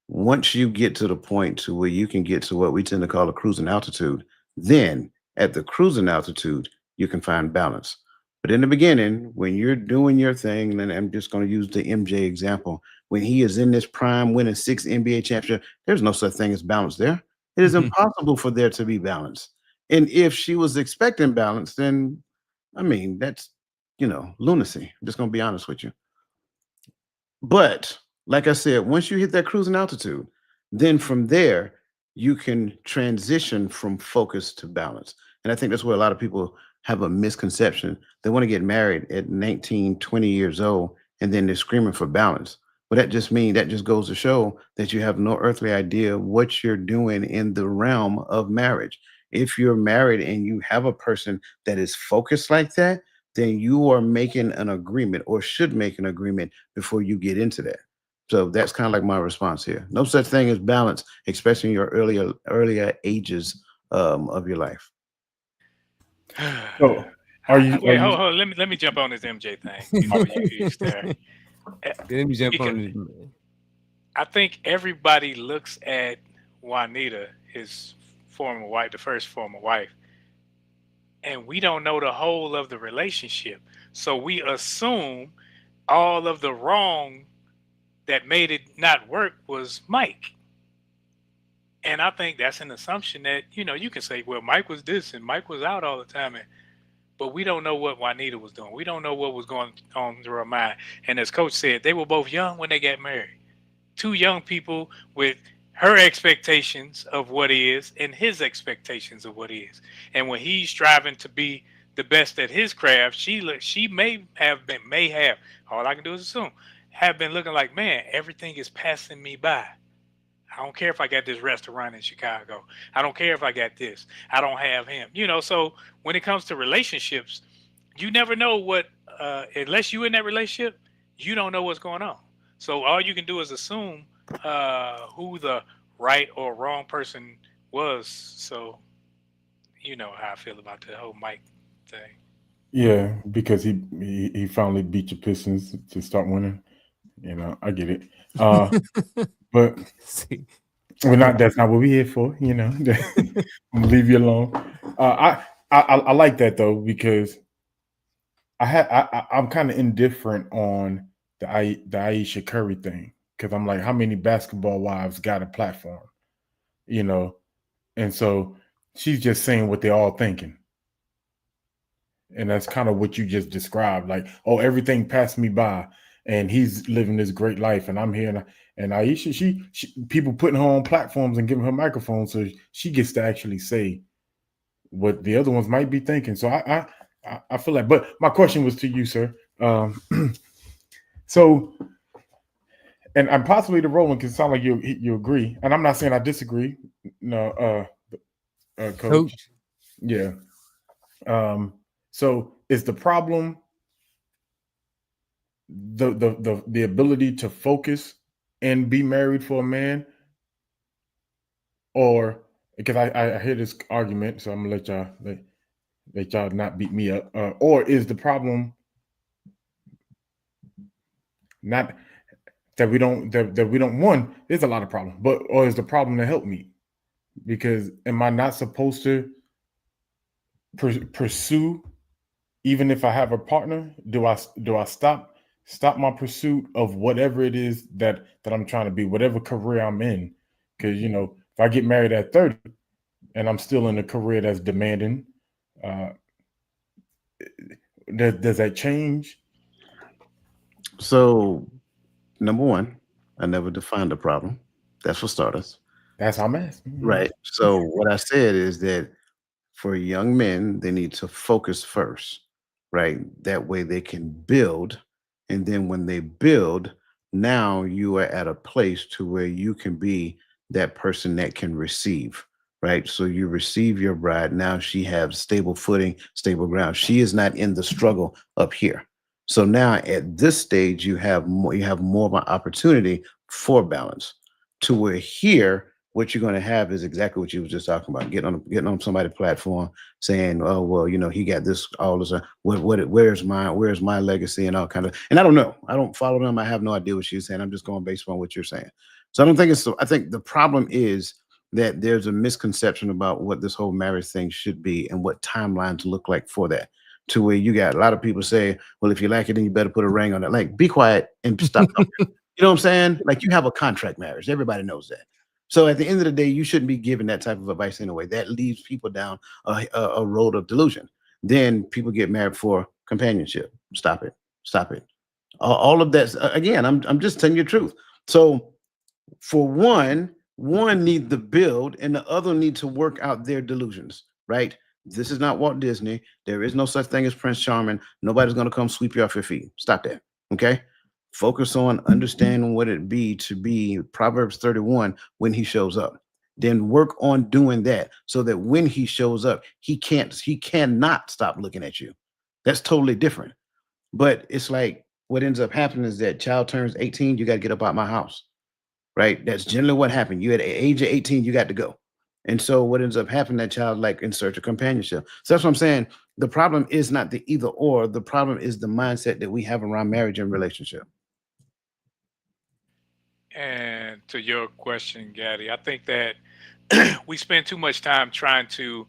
Once you get to the point to where you can get to what we tend to call a cruising altitude, then at the cruising altitude, you can find balance. But in the beginning, when you're doing your thing, and I'm just going to use the MJ example, when he is in this prime winning 6 NBA championship, there's no such thing as balance there. It is impossible for there to be balance. And if she was expecting balance, then I mean, that's lunacy. I'm just going to be honest with you. But like I said, once you hit that cruising altitude, then from there, you can transition from focus to balance. And I think that's where a lot of people have a misconception. They want to get married at 19, 20 years old, and then they're screaming for balance. But that just goes to show that you have no earthly idea what you're doing in the realm of marriage. If you're married and you have a person that is focused like that, then you are making an agreement, or should make an agreement, before you get into that. So that's kind of like my response here. No such thing as balance, especially in your earlier ages of your life. So wait, hold on. Let me jump on this MJ thing before you start. Let me jump on this. I think everybody looks at Juanita, his former wife, the first former wife, and we don't know the whole of the relationship. So we assume all of the wrong that made it not work was Mike. And I think that's an assumption that, you can say, well, Mike was this and Mike was out all the time. But we don't know what Juanita was doing. We don't know what was going on through her mind. And as Coach said, they were both young when they got married. Two young people with her expectations of what is and his expectations of what is. And when he's striving to be the best at his craft, she may have, all I can do is assume, have been looking like, man, everything is passing me by. I don't care if I got this restaurant in Chicago. I don't care if I got this. I don't have him. So when it comes to relationships, you never know what, unless you in that relationship, you don't know what's going on. So all you can do is assume who the right or wrong person was. So you know how I feel about the whole Mike thing. Yeah, because he finally beat your Pistons to start winning. I get it. But that's not what we're here for. I'm gonna leave you alone. I like that though, because I'm kind of indifferent on the Aisha Curry thing, because I'm like, how many basketball wives got a platform, and so she's just saying what they're all thinking. And that's kind of what you just described. Like, oh, everything passed me by, and he's living this great life, and I'm here. And Aisha, she people putting her on platforms and giving her microphones, so she gets to actually say what the other ones might be thinking. So I feel like. But my question was to you, sir. So and I'm possibly the Roland can sound like you agree, and I'm not saying I disagree. No, coach. Coach. Yeah. So is the problem the ability to focus and be married for a man, or because I hear this argument, so I'm gonna let y'all not beat me up, or is the problem not that we don't one? There's a lot of problems, but or is the problem to help me? Because am I not supposed to pursue even if I have a partner? Do I stop my pursuit of whatever it is that I'm trying to be, whatever career I'm in? Because if I get married at 30 and I'm still in a career that's demanding, uh, does that change? So, number one, I never defined the problem. That's for starters. That's how I'm asking. Right. So, what I said is that for young men, they need to focus first, right? That way they can build. And then when they build, now you are at a place to where you can be that person that can receive, right? So you receive your bride. Now she has stable footing, stable ground. She is not in the struggle up here. So now at this stage, you have more of an opportunity for balance to where here what you're going to have is exactly what you was just talking about. Getting on somebody's platform saying, "Oh well, he got this all this. Where's my legacy and all kind of." And I don't know. I don't follow them. I have no idea what she's saying. I'm just going based on what you're saying. So I don't think it's. I think the problem is that there's a misconception about what this whole marriage thing should be and what timelines look like for that. To where you got a lot of people say, "Well, if you like it, then you better put a ring on it." Like, be quiet and stop talking. You know what I'm saying? Like, you have a contract marriage. Everybody knows that. So at the end of the day, you shouldn't be giving that type of advice anyway. That leads people down a road of delusion. Then people get married for companionship. Stop it. Stop it. All of that. Again, I'm just telling you the truth. So for one need the build and the other need to work out their delusions, right? This is not Walt Disney. There is no such thing as Prince Charming. Nobody's going to come sweep you off your feet. Stop that. Okay. Focus on understanding what it be to be Proverbs 31 when he shows up. Then work on doing that so that when he shows up, he cannot stop looking at you. That's totally different. But it's like what ends up happening is that child turns 18, you got to get up out my house, right? That's generally what happened. You at the age of 18, you got to go. And so what ends up happening, that child like in search of companionship. So that's what I'm saying. The problem is not the either or. The problem is the mindset that we have around marriage and relationship. And to your question, Gaddy, I think that we spend too much time trying to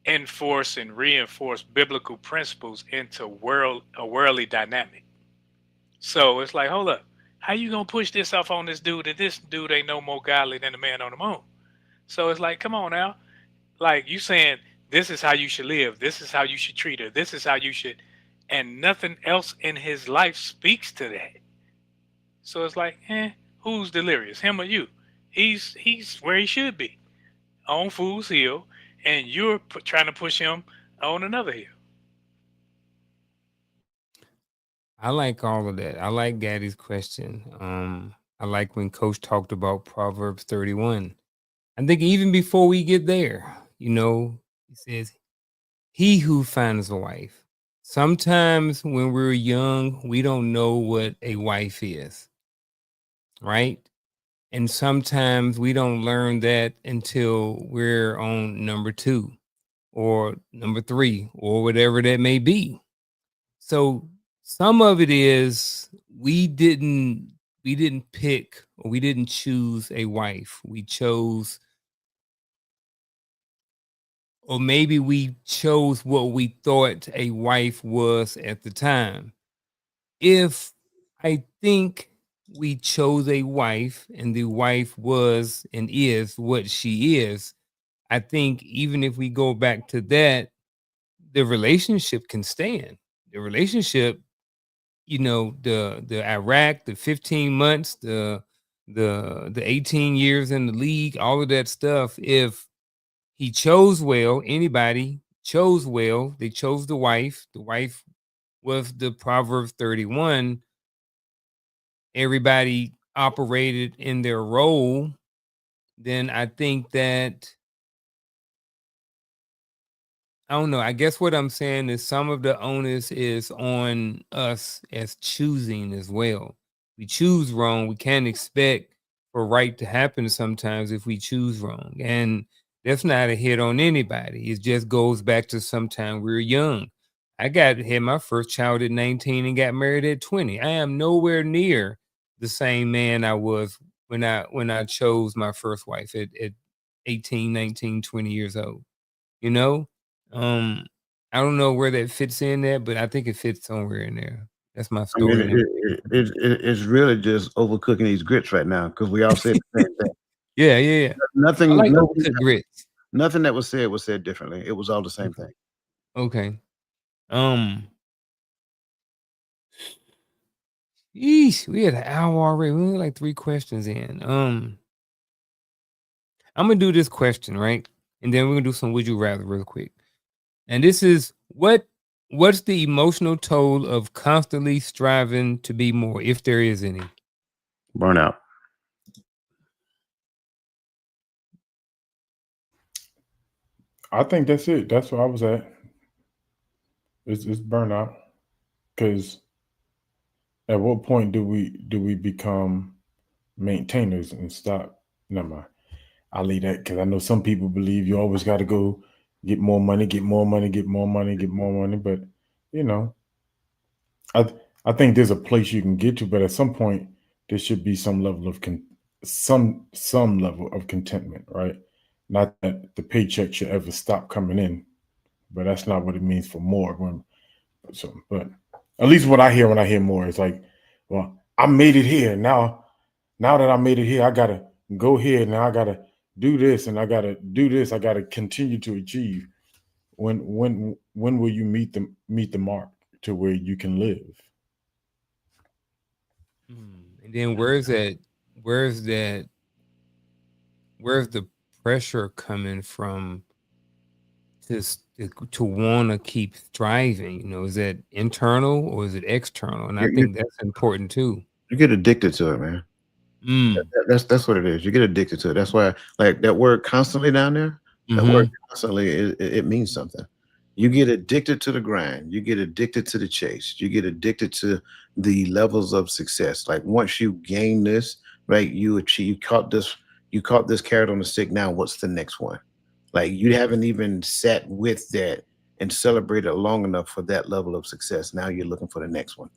enforce and reinforce biblical principles into a worldly dynamic. So it's like, hold up, how you gonna push this off on this dude? And this dude ain't no more godly than the man on the moon. So it's like, come on now, like you saying this is how you should live, this is how you should treat her, this is how you should, and nothing else in his life speaks to that. So it's like, who's delirious, him or you? He's where he should be, on Fool's Hill, and you're trying to push him on another hill. I like all of that. I like Gaddy's question. I like when Coach talked about Proverbs 31. I think even before we get there, he says, "He who finds a wife." Sometimes when we're young, we don't know what a wife is, right? And sometimes we don't learn that until we're on number 2 or number 3 or whatever that may be. So some of it is we didn't pick or we didn't choose a wife. We chose, or maybe we chose what we thought a wife was at the time. If I think we chose a wife and the wife was and is what she is, I think even if we go back to that, the relationship can stand. The relationship, the Iraq, the 15 months, the 18 years in the league, all of that stuff. If he chose well, anybody chose well, they chose the wife. The wife was the Proverbs 31. Everybody operated in their role, then I think that, I don't know. I guess what I'm saying is some of the onus is on us as choosing as well. We choose wrong. We can't expect for right to happen sometimes if we choose wrong. And that's not a hit on anybody. It just goes back to sometime we were young. I had my first child at 19 and got married at 20. I am nowhere near the same man I was when I chose my first wife at 18, 19, 20 years old. You know? I don't know where that fits in there, but I think it fits somewhere in there. That's my I mean, story. it's really just overcooking these grits right now because we all said the same thing. Yeah. I Nothing, like nothing, overcooked grits. nothing that was said differently. It was all the same thing. Okay. Yeesh, we had an hour already. We only like 3 questions in. I'm gonna do this question, right? And then we're gonna do some would you rather real quick. And this is what's the emotional toll of constantly striving to be more, if there is any? Burnout. I think that's it. That's where I was at. It's burnout. Because at what point do we become maintainers and stop? Never mind. I'll leave that because I know some people believe you always got to go get more money, get more money, get more money, get more money. But you know, I think there's a place you can get to, but at some point there should be some level of some level of contentment, right? Not that the paycheck should ever stop coming in, but that's not what it means for more. But at least what I hear when I hear more is like, well, I made it here. Now that I made it here, I gotta go here. Now I gotta do this and I gotta do this. I gotta continue to achieve. When will you meet the mark to where you can live? And then where's the pressure coming from to want to keep thriving? You know, is that internal or is it external? And I think that's important too. You get addicted to it, man. That's what it is. You get addicted to it. That's why, like that word "constantly" down there. That word "constantly" it means something. You get addicted to the grind. You get addicted to the chase. You get addicted to the levels of success. Like once you gain this, right? You achieve. You caught this carrot on the stick. Now, what's the next one? Like you haven't even sat with that and celebrated long enough for that level of success. Now you're looking for the next one.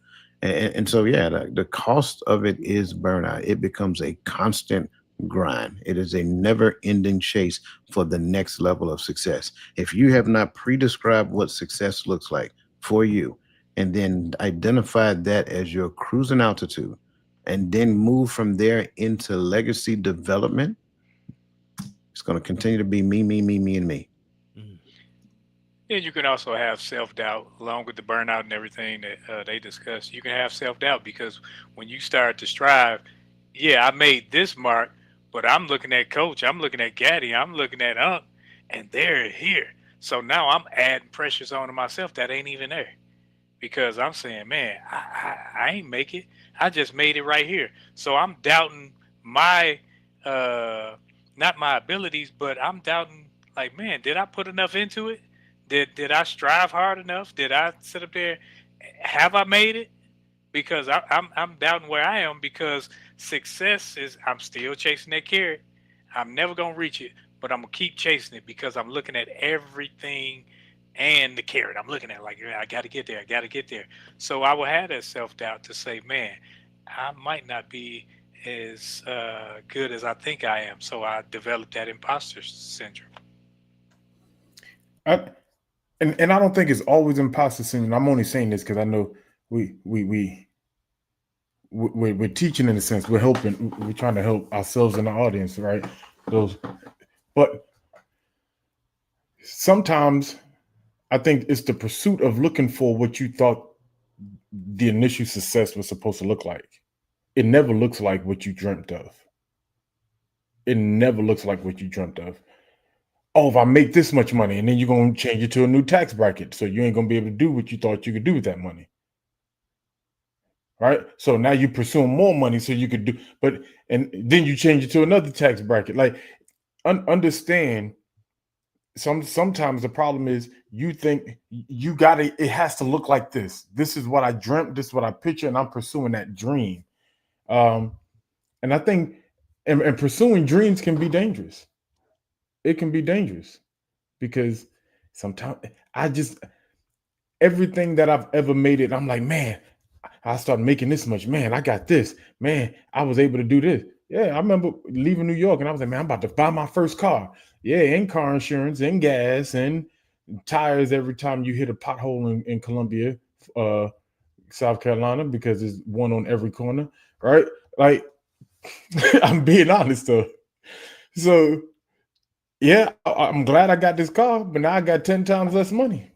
And so, yeah, the cost of it is burnout. It becomes a constant grind. It is a never ending chase for the next level of success. If you have not pre-described what success looks like for you, and then identified that as your cruising altitude, and then move from there into legacy development, it's going to continue to be me, and me. And you can also have self-doubt along with the burnout and everything that they discussed. You can have self-doubt because when you start to strive, yeah, I made this mark, but I'm looking at Coach, I'm looking at Gaddy, I'm looking at Unc, and they're here. So now I'm adding pressures onto myself that ain't even there because I'm saying, man, I ain't make it. I just made it right here. So I'm doubting my, uh, not my abilities, but I'm doubting, like, man, did I put enough into it? Did I strive hard enough? Did I sit up there? Have I made it? Because I'm doubting where I am because success is I'm still chasing that carrot. I'm never gonna reach it, but I'm gonna keep chasing it because I'm looking at everything and the carrot. I'm looking at like "Yeah, I got to get there. I got to get there. So I will have that self doubt to say, man, I might not be as good as I think I am. So I developed that imposter syndrome. I, and I don't think it's always imposter syndrome. I'm only saying this because I know we're teaching in a sense. We're helping. We're trying to help ourselves and the audience, right? But sometimes I think it's the pursuit of looking for what you thought the initial success was supposed to look like. It never looks like what you dreamt of. It never looks like what you dreamt of. Oh, if I make this much money, and then you're gonna change it to a new tax bracket, so you ain't gonna be able to do what you thought you could do with that money. right? So now you're pursuing more money so you could do, and then you change it to another tax bracket. Like, understand. Sometimes the problem is you think it has to look like this. This is what I dreamt. This is what I picture, and I'm pursuing that dream. And I think, and pursuing dreams can be dangerous. It can be dangerous because sometimes everything that I've ever made it, I'm like, man, I started making this much. Man, I got this. Man, I was able to do this. Yeah, I remember leaving New York and I was like, man, I'm about to buy my first car. Yeah, and car insurance and gas and tires every time you hit a pothole in Columbia, South Carolina, because there's one on every corner, right? Like, I'm being honest though. So yeah, I'm glad I got this car, but now I got 10 times less money.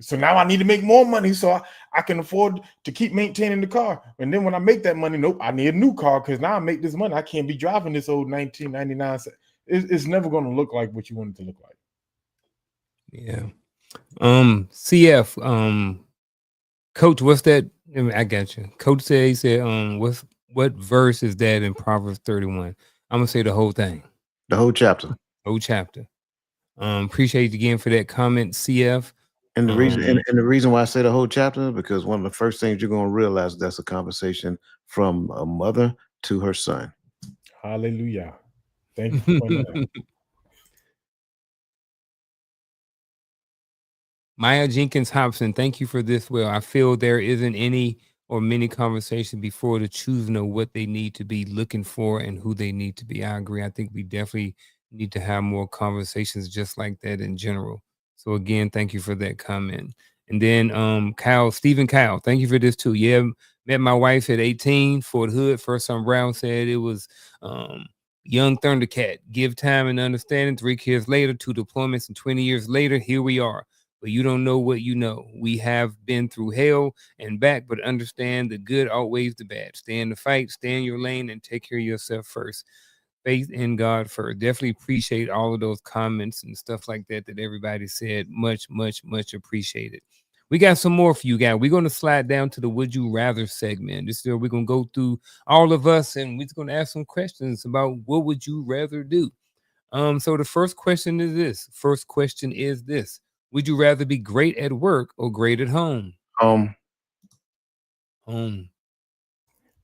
So now I need to make more money so I can afford to keep maintaining the car. And then when I make that money, nope, I need a new car because now I make this money. I can't be driving this old 1999. It's never going to look like what you want it to look like. Yeah. CF, Coach, what's that? I got you. Coach said, he said, what verse is that in Proverbs 31? I'm gonna say the whole thing. The whole chapter. Whole chapter. Appreciate you again for that comment, CF. And the reason and the reason why I say the whole chapter, because one of the first things you're gonna realize, that's a conversation from a mother to her son. Hallelujah. Thank you for pointing that out. Maya Jenkins Hobson, thank you for this. Well, I feel there isn't any or many conversations before the choosing of what they need to be looking for and who they need to be. I agree. I think we definitely need to have more conversations just like that in general. So again, thank you for that comment. And then Stephen Kyle, thank you for this too. Yeah, met my wife at 18, Fort Hood. First time Brown said it was young Thundercat. Give time and understanding. 3 kids later, 2 deployments, and 20 years later, here we are. But you don't know what you know. We have been through hell and back, but understand the good outweighs the bad. Stay in the fight, stay in your lane, and take care of yourself first. Faith in God first. Definitely appreciate all of those comments and stuff like that everybody said. Much, much, much appreciated. We got some more for you guys. We're going to slide down to the Would You Rather segment. This is where we're going to go through all of us, and we're going to ask some questions about what would you rather do. So the first question is this. Would you rather be great at work or great at home? Home.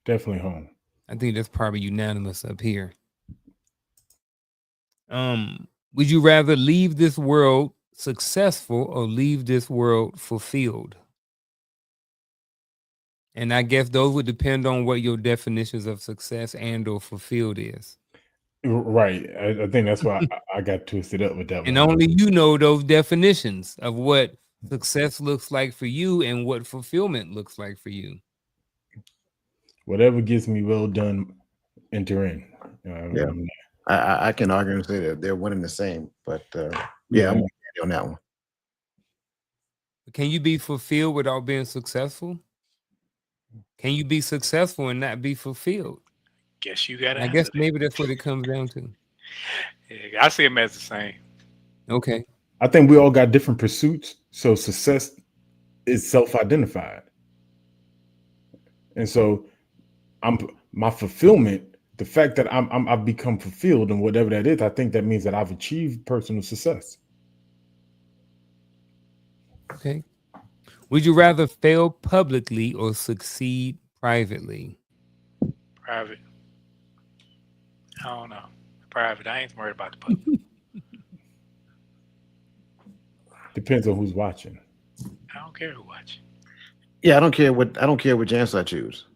Definitely home. I think that's probably unanimous up here. Would you rather leave this world successful or leave this world fulfilled? And I guess those would depend on what your definitions of success and or fulfilled is. Right. I think that's why I got twisted up with that and one. only you know those definitions of what success looks like for you and what fulfillment looks like for you. Whatever gets me well done, enter in. Yeah. I can argue and say that they're one and the same, but yeah, I'm on that one. Can you be fulfilled without being successful? Can you be successful and not be fulfilled? Guess you got to. I guess maybe that's what it comes down to. Yeah, I see them as the same. Okay. I think we all got different pursuits, so success is self-identified, and so my fulfillment. The fact that I've become fulfilled in whatever that is, I think that means that I've achieved personal success. Okay. Would you rather fail publicly or succeed privately? Private. I don't know. Private. I ain't worried about the public. Depends on who's watching. I don't care who watching. Yeah, I don't care which answer I choose.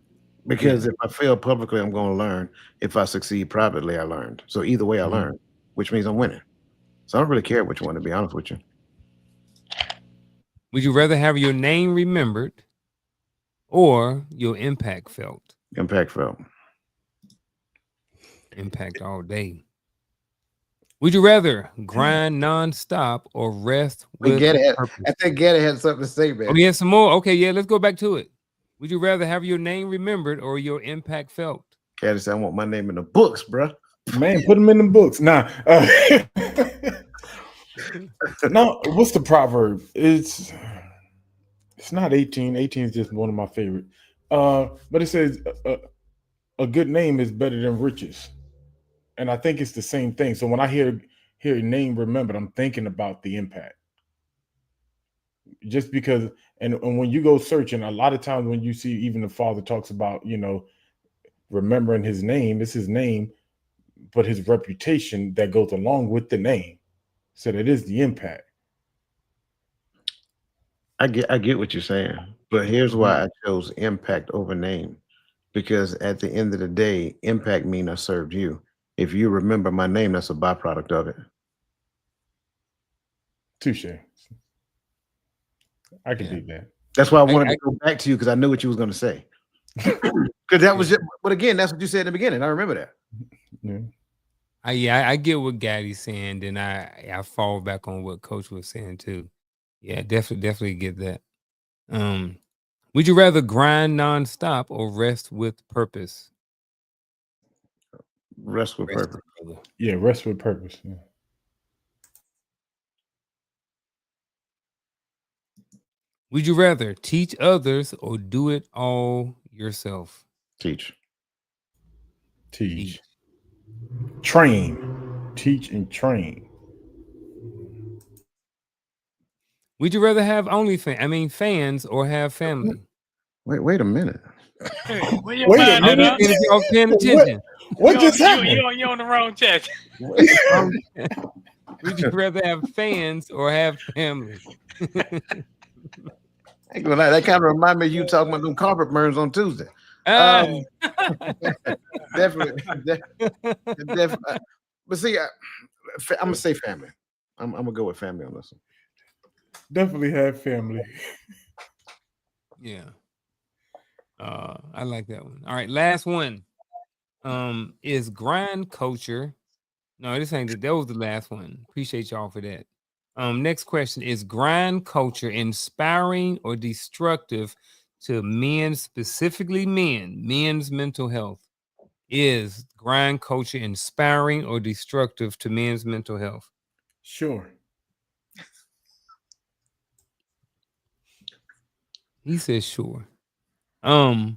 Because if I fail publicly, I'm going to learn. If I succeed privately, I learned. So either way, I learned, which means I'm winning. So I don't really care which one, to be honest with you. Would you rather have your name remembered or your impact felt? Impact felt. Impact all day. Would you rather grind nonstop or rest with purpose? I think Gaddy had something to say, man. Oh, yeah, some more. Okay, yeah, let's go back to it. Would you rather have your name remembered or your impact felt? Gaddy said, I want my name in the books, bro. Man, put them in the books. Nah. No, what's the proverb? It's It's not 18. 18 is just one of my favorite. But it says a good name is better than riches, and I think it's the same thing. So when I hear a name remembered, I'm thinking about the impact. Just because, and when you go searching, a lot of times when you see even the father talks about, remembering his name, it's his name, but his reputation that goes along with the name. So that is the impact. I get what you're saying, but here's Mhm. why I chose impact over name. Because at the end of the day, impact mean I served you. If you remember my name, that's a byproduct of it. Touche. I could Yeah. do that. That's why I wanted I to go back to you because I knew what you was going to say. Because that was Yeah. it. But again, that's what you said in the beginning. I remember that. Yeah. I get what Gaddy's saying, then I fall back on what Coach was saying too. Yeah, definitely get that. Would you rather grind nonstop or rest with purpose? Rest with Rest, purpose. brother. Yeah, rest with purpose. Yeah. Would you rather teach others or do it all yourself? Teach. Teach. Teach. Train. Teach and train. Would you rather have fans or have family? Wait a minute. Hey, where your Wait a mind at, I'm just huh? minute. saying if y'all paying what attention. what just happened? You on the wrong chat. Um, Would you rather have fans or have family? I ain't gonna lie, that kind of remind me of you talking about them carpet burns on Tuesday. Ah. Um, definitely, definitely. But see, I'm gonna say family. I'm gonna go with family on this one. Definitely have family. Yeah. I like that one. All right, last one. Is grind culture. No, this ain't that was the last one. Appreciate y'all for that. Next question is grind culture inspiring or destructive to men, specifically men's mental health? Is grind culture inspiring or destructive to men's mental health? Sure. He says sure. So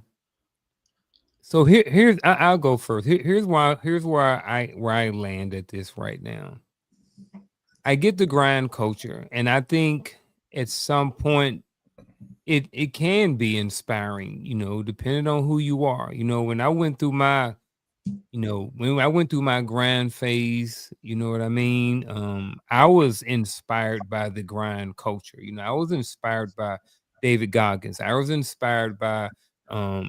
I'll go first. Here's where I land at this right now. I get the grind culture, and I think at some point it can be inspiring, depending on who you are. When I went through my grind phase, you know what I mean? I was inspired by the grind culture. I was inspired by David Goggins. I was inspired by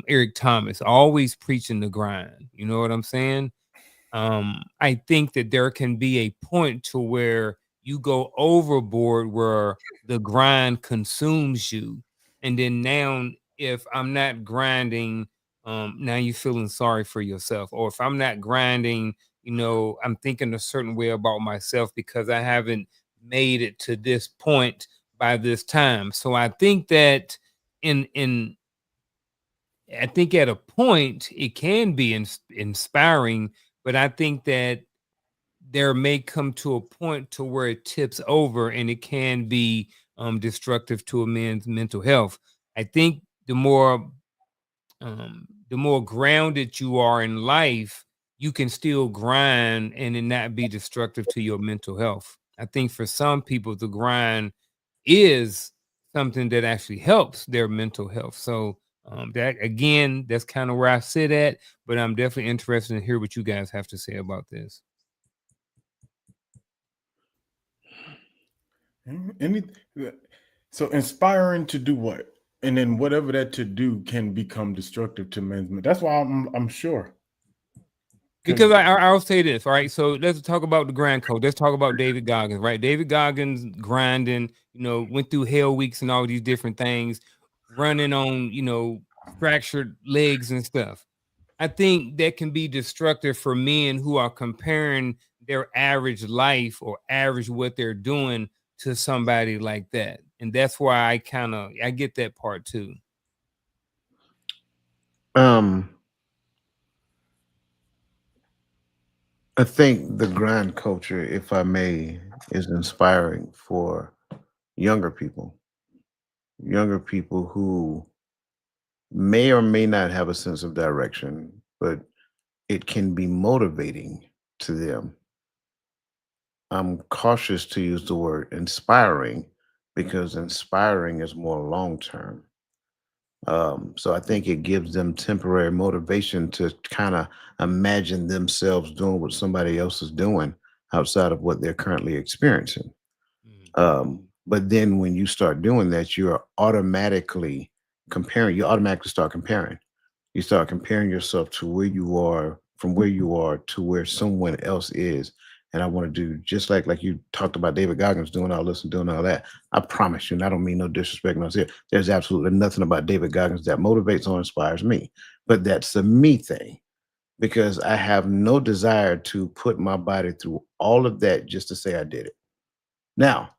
Eric Thomas, always preaching the grind. You know what I'm saying? I think that there can be a point to where you go overboard where the grind consumes you. And then now, if I'm not grinding, now you're feeling sorry for yourself. Or if I'm not grinding, I'm thinking a certain way about myself because I haven't made it to this point by this time. So I think that in I think at a point it can be inspiring, but I think that there may come to a point to where it tips over and it can be destructive to a man's mental health. I think the more grounded you are in life, you can still grind and it not be destructive to your mental health. I think for some people, the grind is something that actually helps their mental health. So that again, that's kind of where I sit at, but I'm definitely interested in hear what you guys have to say about this. Any so inspiring to do what? And then whatever that to do can become destructive to men's mental. That's why I'm sure. Because I'll say this, all right. So let's talk about the grind code. Let's talk about David Goggins, right? David Goggins grinding, went through hell weeks and all these different things, running on, fractured legs and stuff. I think that can be destructive for men who are comparing their average life or average what they're doing to somebody like that. And that's why I get that part too. I think the grind culture, if I may, is inspiring for younger people younger people who may or may not have a sense of direction, but it can be motivating to them. I'm cautious to use the word inspiring because inspiring is more long term. So I think it gives them temporary motivation to kind of imagine themselves doing what somebody else is doing outside of what they're currently experiencing. Mhm. But then when you start doing that, you're automatically comparing, you automatically start comparing. You start comparing yourself to where you are, from where you are to where someone else is. And I want to do just like you talked about David Goggins doing all this and doing all that. I promise you, and I don't mean no disrespect when I say it, there's absolutely nothing about David Goggins that motivates or inspires me. But that's the me thing because I have no desire to put my body through all of that just to say I did it. Now,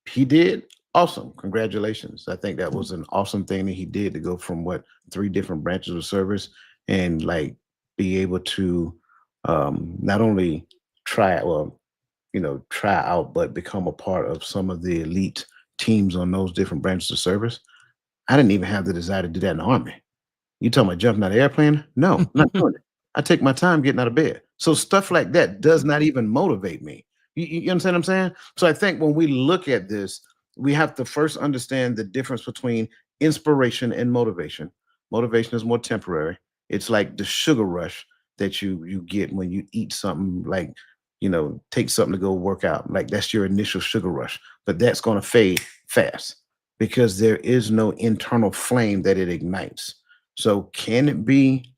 he did. Awesome. Congratulations. I think that was an awesome thing that he did to go from what, three different branches of service and like be able to not only try well, try out, but become a part of some of the elite teams on those different branches of service. I didn't even have the desire to do that in the army. You talking about jumping out of the airplane? No, I'm not doing it. I take my time getting out of bed. So stuff like that does not even motivate me. You understand what I'm saying? So I think when we look at this, we have to first understand the difference between inspiration and motivation. Motivation is more temporary. It's like the sugar rush that you get when you eat something like, take something to go work out. Like that's your initial sugar rush, but that's going to fade fast because there is no internal flame that it ignites. So can it be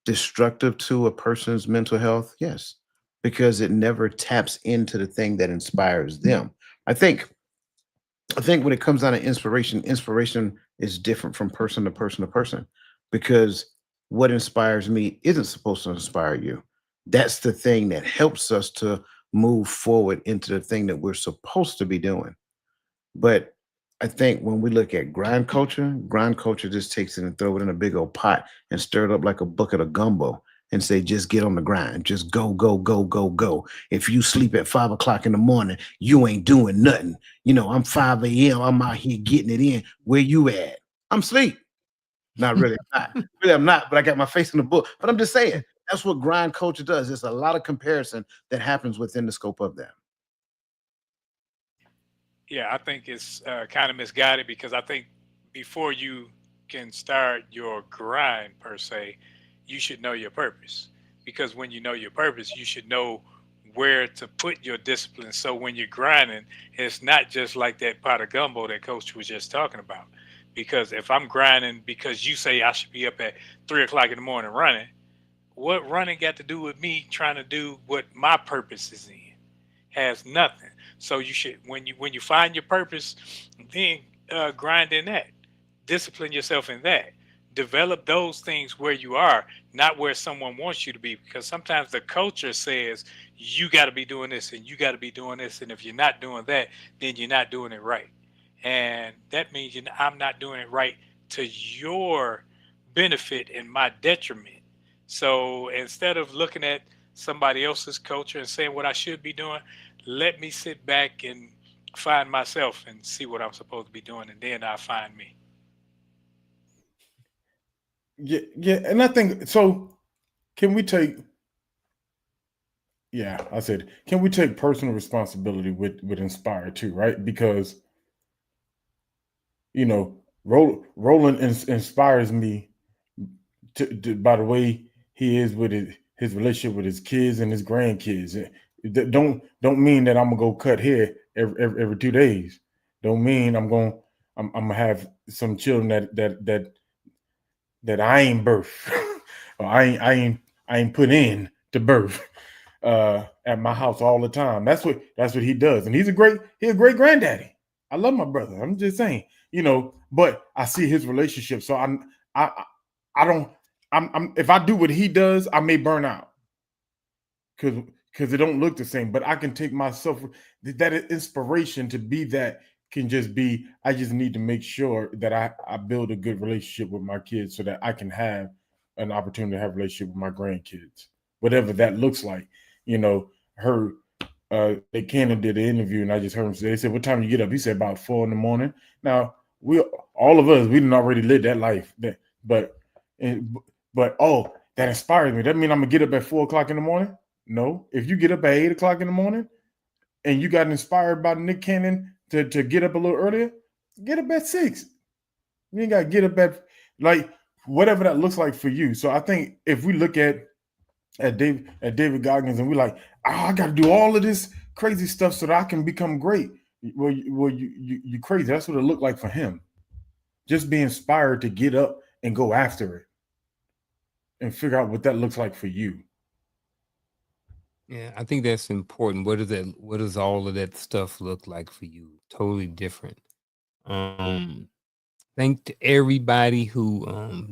destructive to a person's mental health? Yes, because it never taps into the thing that inspires them. I think I think when it comes down to inspiration, inspiration is different from person to person to person because what inspires me isn't supposed to inspire you. That's the thing that helps us to move forward into the thing that we're supposed to be doing. But I think when we look at grind culture just takes it and throw it in a big old pot and stir it up like a bucket of gumbo and say, just get on the grind. Just go, go, go, go, go. If you sleep at 5 o'clock in the morning, you ain't doing nothing. I'm 5 a.m. I'm out here getting it in. Where you at? I'm asleep. Not really. I'm not. Really, I'm not, but I got my face in the book. But I'm just saying, that's what grind culture does. There's a lot of comparison that happens within the scope of that. Yeah, I think it's kind of misguided because I think before you can start your grind per se, you should know your purpose. Because when you know your purpose, you should know where to put your discipline. So when you're grinding, it's not just like that pot of gumbo that Coach was just talking about. Because if I'm grinding because you say I should be up at 3 o'clock in the morning running, what running got to do with me trying to do what my purpose is in? Has nothing. So you should when you find your purpose, then grind in that, discipline yourself in that, develop those things where you are, not where someone wants you to be. Because sometimes the culture says you got to be doing this and you got to be doing this, and if you're not doing that, then you're not doing it right, and that means I'm not doing it right to your benefit and my detriment. So instead of looking at somebody else's culture and saying what I should be doing, let me sit back and find myself and see what I'm supposed to be doing, and then I'll find me. Yeah, yeah, and I think so. Can we take? Yeah, I said, can we take personal responsibility with Inspire too, right? Because Roland inspires me by the way he is with his relationship with his kids and his grandkids. Don't mean that I'm gonna go cut hair every 2 days. Don't mean I'm gonna have some children that I ain't birth or I ain't put in to birth at my house all the time. That's what he does, and he's a great granddaddy. I love my brother. I'm just saying, but I see his relationship, so I don't. I'm if I do what he does, I may burn out because it don't look the same. But I can take myself that inspiration to be that can just be. I just need to make sure that I build a good relationship with my kids so that I can have an opportunity to have a relationship with my grandkids, whatever that looks like. Her they Cannon did an interview and I just heard him say, they said, "What time do you get up?" He said about 4 in the morning. Now all of us, we didn't already live that life. But that inspires me. That means I'm gonna get up at 4:00 in the morning. No, if you get up at 8:00 in the morning and you got inspired by Nick Cannon to get up a little earlier, get up at 6. You ain't gotta get up at like whatever that looks like for you. So I think if we look at David Goggins and we like, I got to do all of this crazy stuff so that I can become great. Well, you crazy. That's what it looked like for him. Just be inspired to get up and go after it and figure out what that looks like for you. Yeah, I think that's important. What does all of that stuff look like for you? Totally different. Thank to everybody who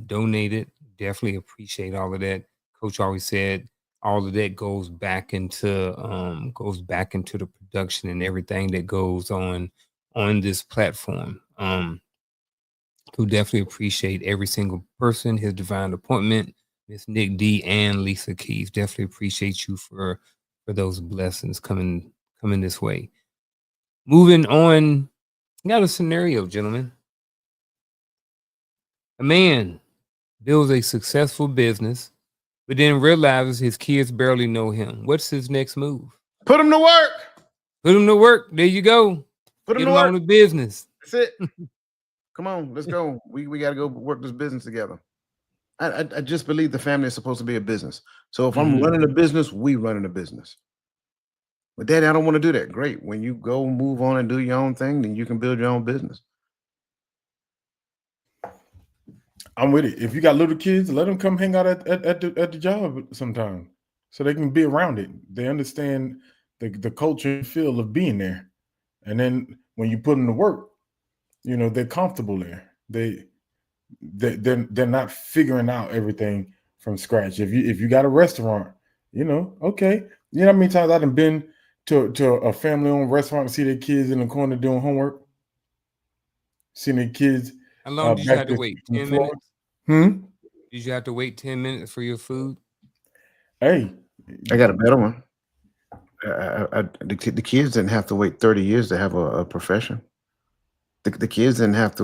donated. Definitely appreciate all of that. Coach always said all of that goes back into the production and everything that goes on this platform. Who definitely appreciate every single person, his divine appointment, Miss Nick D and Lisa Keys. Definitely appreciate you for those blessings coming this way. Moving on, got a scenario, gentlemen. A man builds a successful business, but then realizes his kids barely know him. What's his next move? Put him to work. Put him to work. There you go. Put him Get to him work. on the business. That's it. Come on, let's go. We got to go work this business together. I just believe the family is supposed to be a business. So if I'm running a business, we running a business. But Daddy, I don't want to do that. Great. When you go move on and do your own thing, then you can build your own business. I'm with it. If you got little kids, let them come hang out at the job sometime so they can be around it. They understand the culture and feel of being there. And then when you put them to work, they're comfortable there. They're not figuring out everything from scratch. If you got a restaurant, okay. You know how many times I've been to a family-owned restaurant and see their kids in the corner doing homework? Seeing their kids. How long did you have to wait? 10 minutes? Did you have to wait 10 minutes for your food? Hey. I got a better one. The kids didn't have to wait 30 years to have a profession. The kids didn't have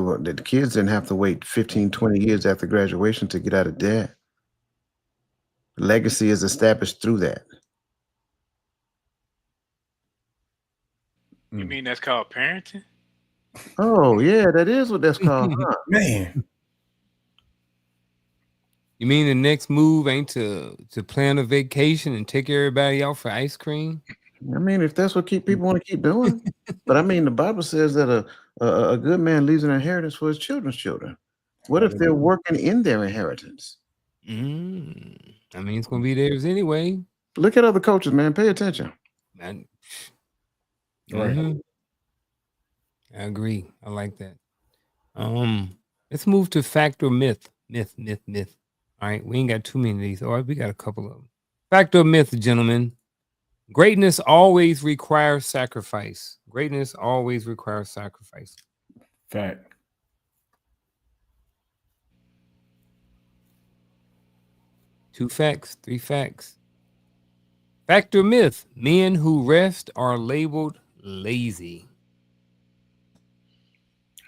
to wait 15, 20 years after graduation to get out of debt. Legacy is established through that. You mean that's called parenting? Oh, yeah, that is what that's called, huh? Man. You mean the next move ain't to plan a vacation and take everybody out for ice cream? I mean, if that's what people want to keep doing. But I mean, the Bible says that a good man leaves an inheritance for his children's children. What if they're working in their inheritance? I mean, it's going to be theirs anyway. Look at other coaches, man. Pay attention. Right. I agree. I like that. Let's move to fact or myth. Myth. All right, we ain't got too many of these. All right, we got a couple of them. Fact or myth, gentlemen. Greatness always requires sacrifice. Greatness always requires sacrifice. Fact. Two facts, three facts. Fact or myth. Men who rest are labeled lazy.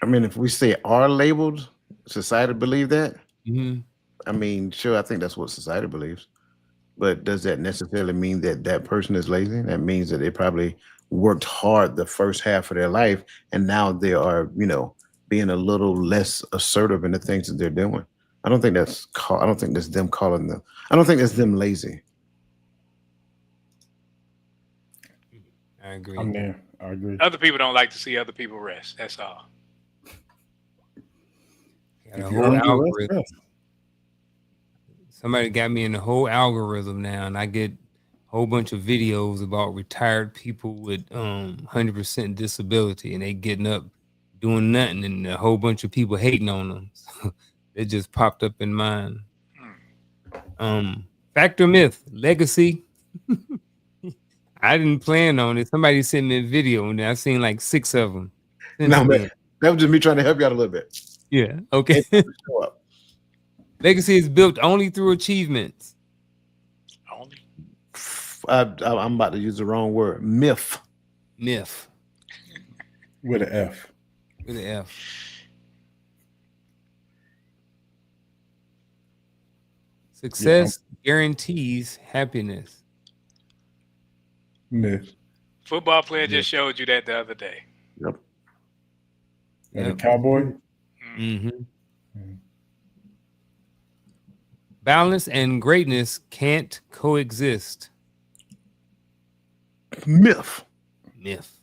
I mean, if we say are labeled, society believe that? Mm-hmm. I mean, sure, I think that's what society believes. But does that necessarily mean that that person is lazy? That means that they probably worked hard the first half of their life, and now they are, being a little less assertive in the things that they're doing. I don't think that's them calling them. I don't think that's them lazy. I agree. I'm there. I agree. Other people don't like to see other people rest. That's all. Got a whole algorithm. Somebody got me in the whole algorithm now, and I get a whole bunch of videos about retired people with 100% disability, and they getting up doing nothing, and a whole bunch of people hating on them. So it just popped up in mine. Fact or myth, legacy. I didn't plan on it. Somebody sent me a video, and I've seen like 6 of them. No, man, that was just me trying to help you out a little bit. Yeah. Okay. Legacy is built only through achievements. Only. I'm about to use the wrong word. Myth. Myth. With an F. With an F. Success guarantees happiness. Myth. Football player just showed you that the other day. Yep. And a cowboy. Mm-hmm. Balance and greatness can't coexist. Myth. Myth.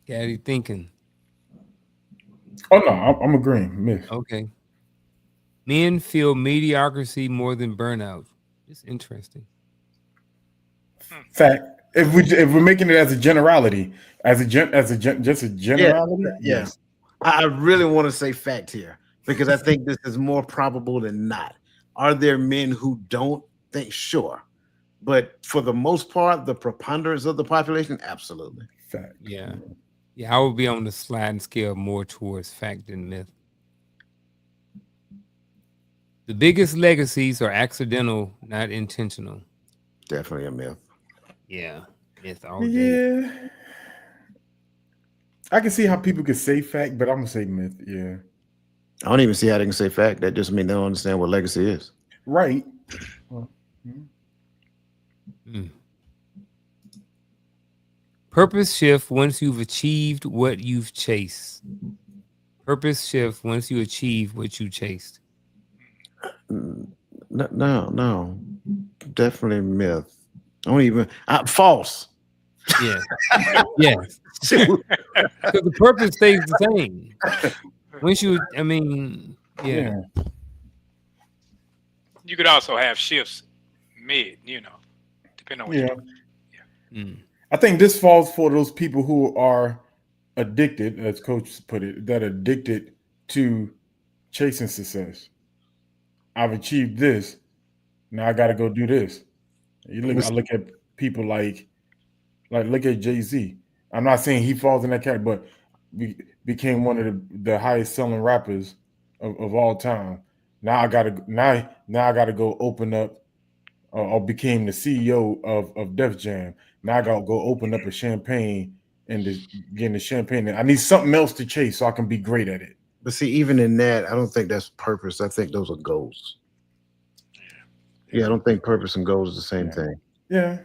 Got you thinking. Oh no, I'm agreeing. Myth. Okay. Men feel mediocrity more than burnout. It's interesting. Fact. If we're making it as a generality, just a generality, Yes. I really want to say fact here because I think this is more probable than not. Are there men who don't think? Sure. But for the most part, the preponderance of the population, absolutely. Fact. Yeah. Yeah, I would be on the sliding scale more towards fact than myth. The biggest legacies are accidental, not intentional. Definitely a myth. Yeah. Myth all day. Yeah. I can see how people could say fact, but I'm gonna say myth. Yeah. I don't even see how they can say fact. That just means they don't understand what legacy is. Right. Purpose shift once you've achieved what you've chased. Purpose shift once you achieve what you chased. No. Definitely myth. I don't even false. Yeah. Yes. So the purpose stays the same. Once you, I mean, yeah. You could also have shifts mid, depending on what you're doing. I think this falls for those people who are addicted, as Coach put it, that are addicted to chasing success. I've achieved this. Now I got to go do this. I look at people like look at Jay-Z. I'm not saying he falls in that category, but became one of the highest selling rappers of all time. Now I gotta go open up or became the CEO of Def Jam. Now I gotta go open up a champagne and getting the champagne. I need something else to chase so I can be great at it. But see, even in that, I don't think that's purpose. I think those are goals. Yeah, I don't think purpose and goals is the same thing. Yeah.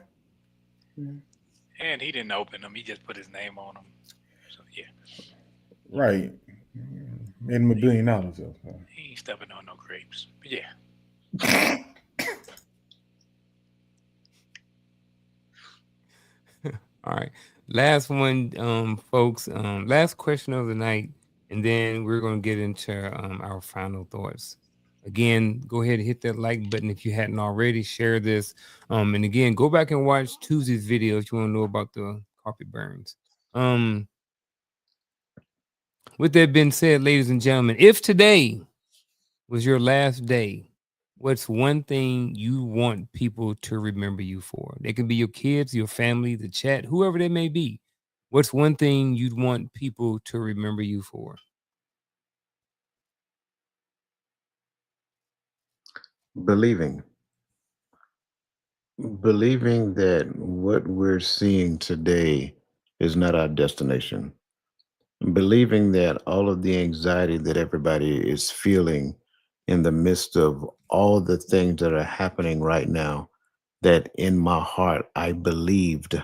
And he didn't open them. He just put his name on them. So, yeah. Right. Made him $1 billion. So. He ain't stepping on no grapes. But yeah. All right. Last one, folks. Last question of the night. And then we're going to get into our final thoughts. Again, go ahead and hit that like button if you hadn't already. Share this. And again, go back and watch Tuesday's video if you want to know about the carpet burns. With that being said, ladies and gentlemen, if today was your last day, what's one thing you want people to remember you for? They can be your kids, your family, the chat, whoever they may be. What's one thing you'd want people to remember you for? Believing that what we're seeing today is not our destination. Believing that all of the anxiety that everybody is feeling in the midst of all the things that are happening right now, that in my heart, I believed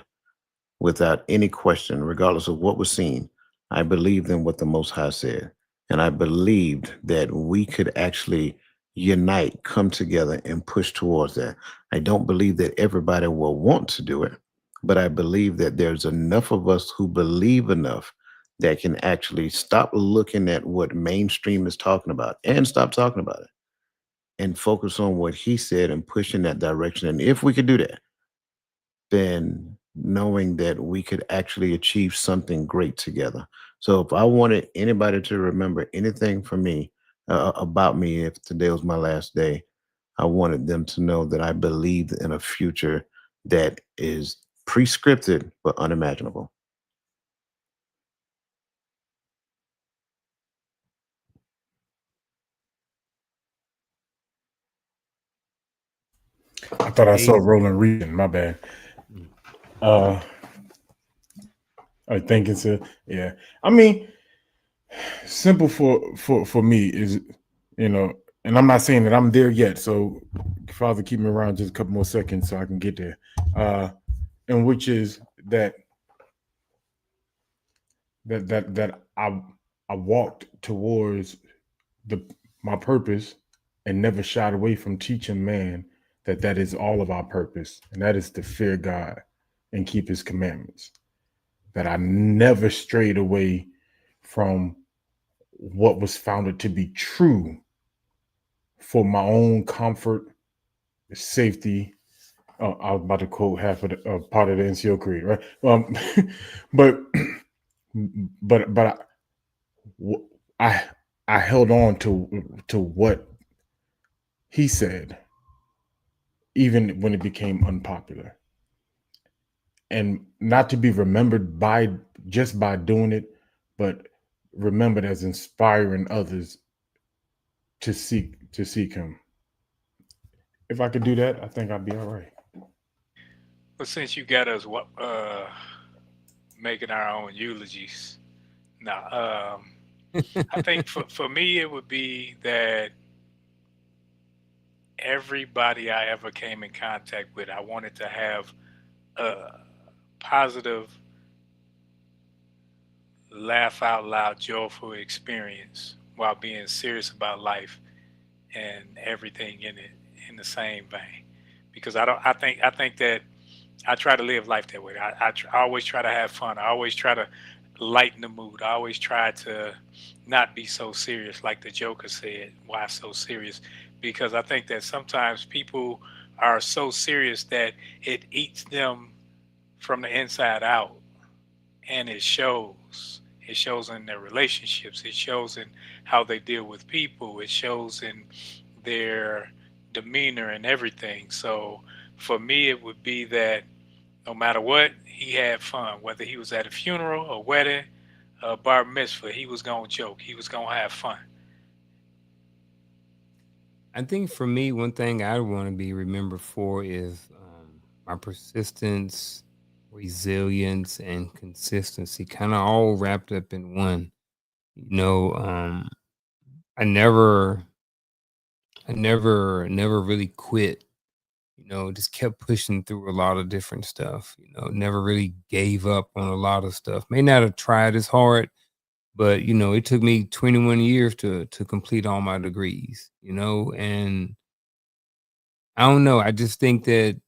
without any question, regardless of what was seen, I believed in what the Most High said. And I believed that we could actually unite, come together, and push towards that. I don't believe that everybody will want to do it, but I believe that there's enough of us who believe enough that can actually stop looking at what mainstream is talking about and stop talking about it and focus on what he said and push in that direction. And if we could do that, then knowing that we could actually achieve something great together. So if I wanted anybody to remember anything from me about me, if today was my last day, I wanted them to know that I believed in a future that is pre-scripted but unimaginable. I thought I saw Roland reading. My bad. I think it's yeah. I mean, Simple for me is, you know, and I'm not saying that I'm there yet. So, Father, keep me around just a couple more seconds so I can get there. And which is that I walked towards the my purpose and never shied away from teaching man that that is all of our purpose, and that is to fear God and keep His commandments. That I never strayed away from what was founded to be true for my own comfort, safety. I was about to quote half of the part of the NCO creed, right? But but I I held on to what he said, even when it became unpopular, and not to be remembered by just by doing it, but remembered as inspiring others to seek him. If I could do that, I think I'd be all right. But since you got us making our own eulogies, now I think for me it would be that everybody I ever came in contact with, I wanted to have a positive, laugh out loud, joyful experience while being serious about life and everything in it in the same vein. Because I don't, I think that I try to live life that way. I always try to have fun. I always try to lighten the mood. I always try to not be so serious, like the Joker said. Why so serious? Because I think that sometimes people are so serious that it eats them from the inside out, and it shows. It shows in their relationships. It shows in how they deal with people. It shows in their demeanor and everything. So for me, it would be that no matter what, he had fun. Whether he was at a funeral, a wedding, a bar mitzvah, he was gonna joke. He was gonna have fun. I think for me, one thing I want to be remembered for is my persistence, resilience, and consistency, kind of all wrapped up in one. You know, I never really quit. You know, just kept pushing through a lot of different stuff. You know, never really gave up on a lot of stuff. May not have tried as hard, but you know, it took me 21 years to complete all my degrees. You know, and I don't know. I just think that,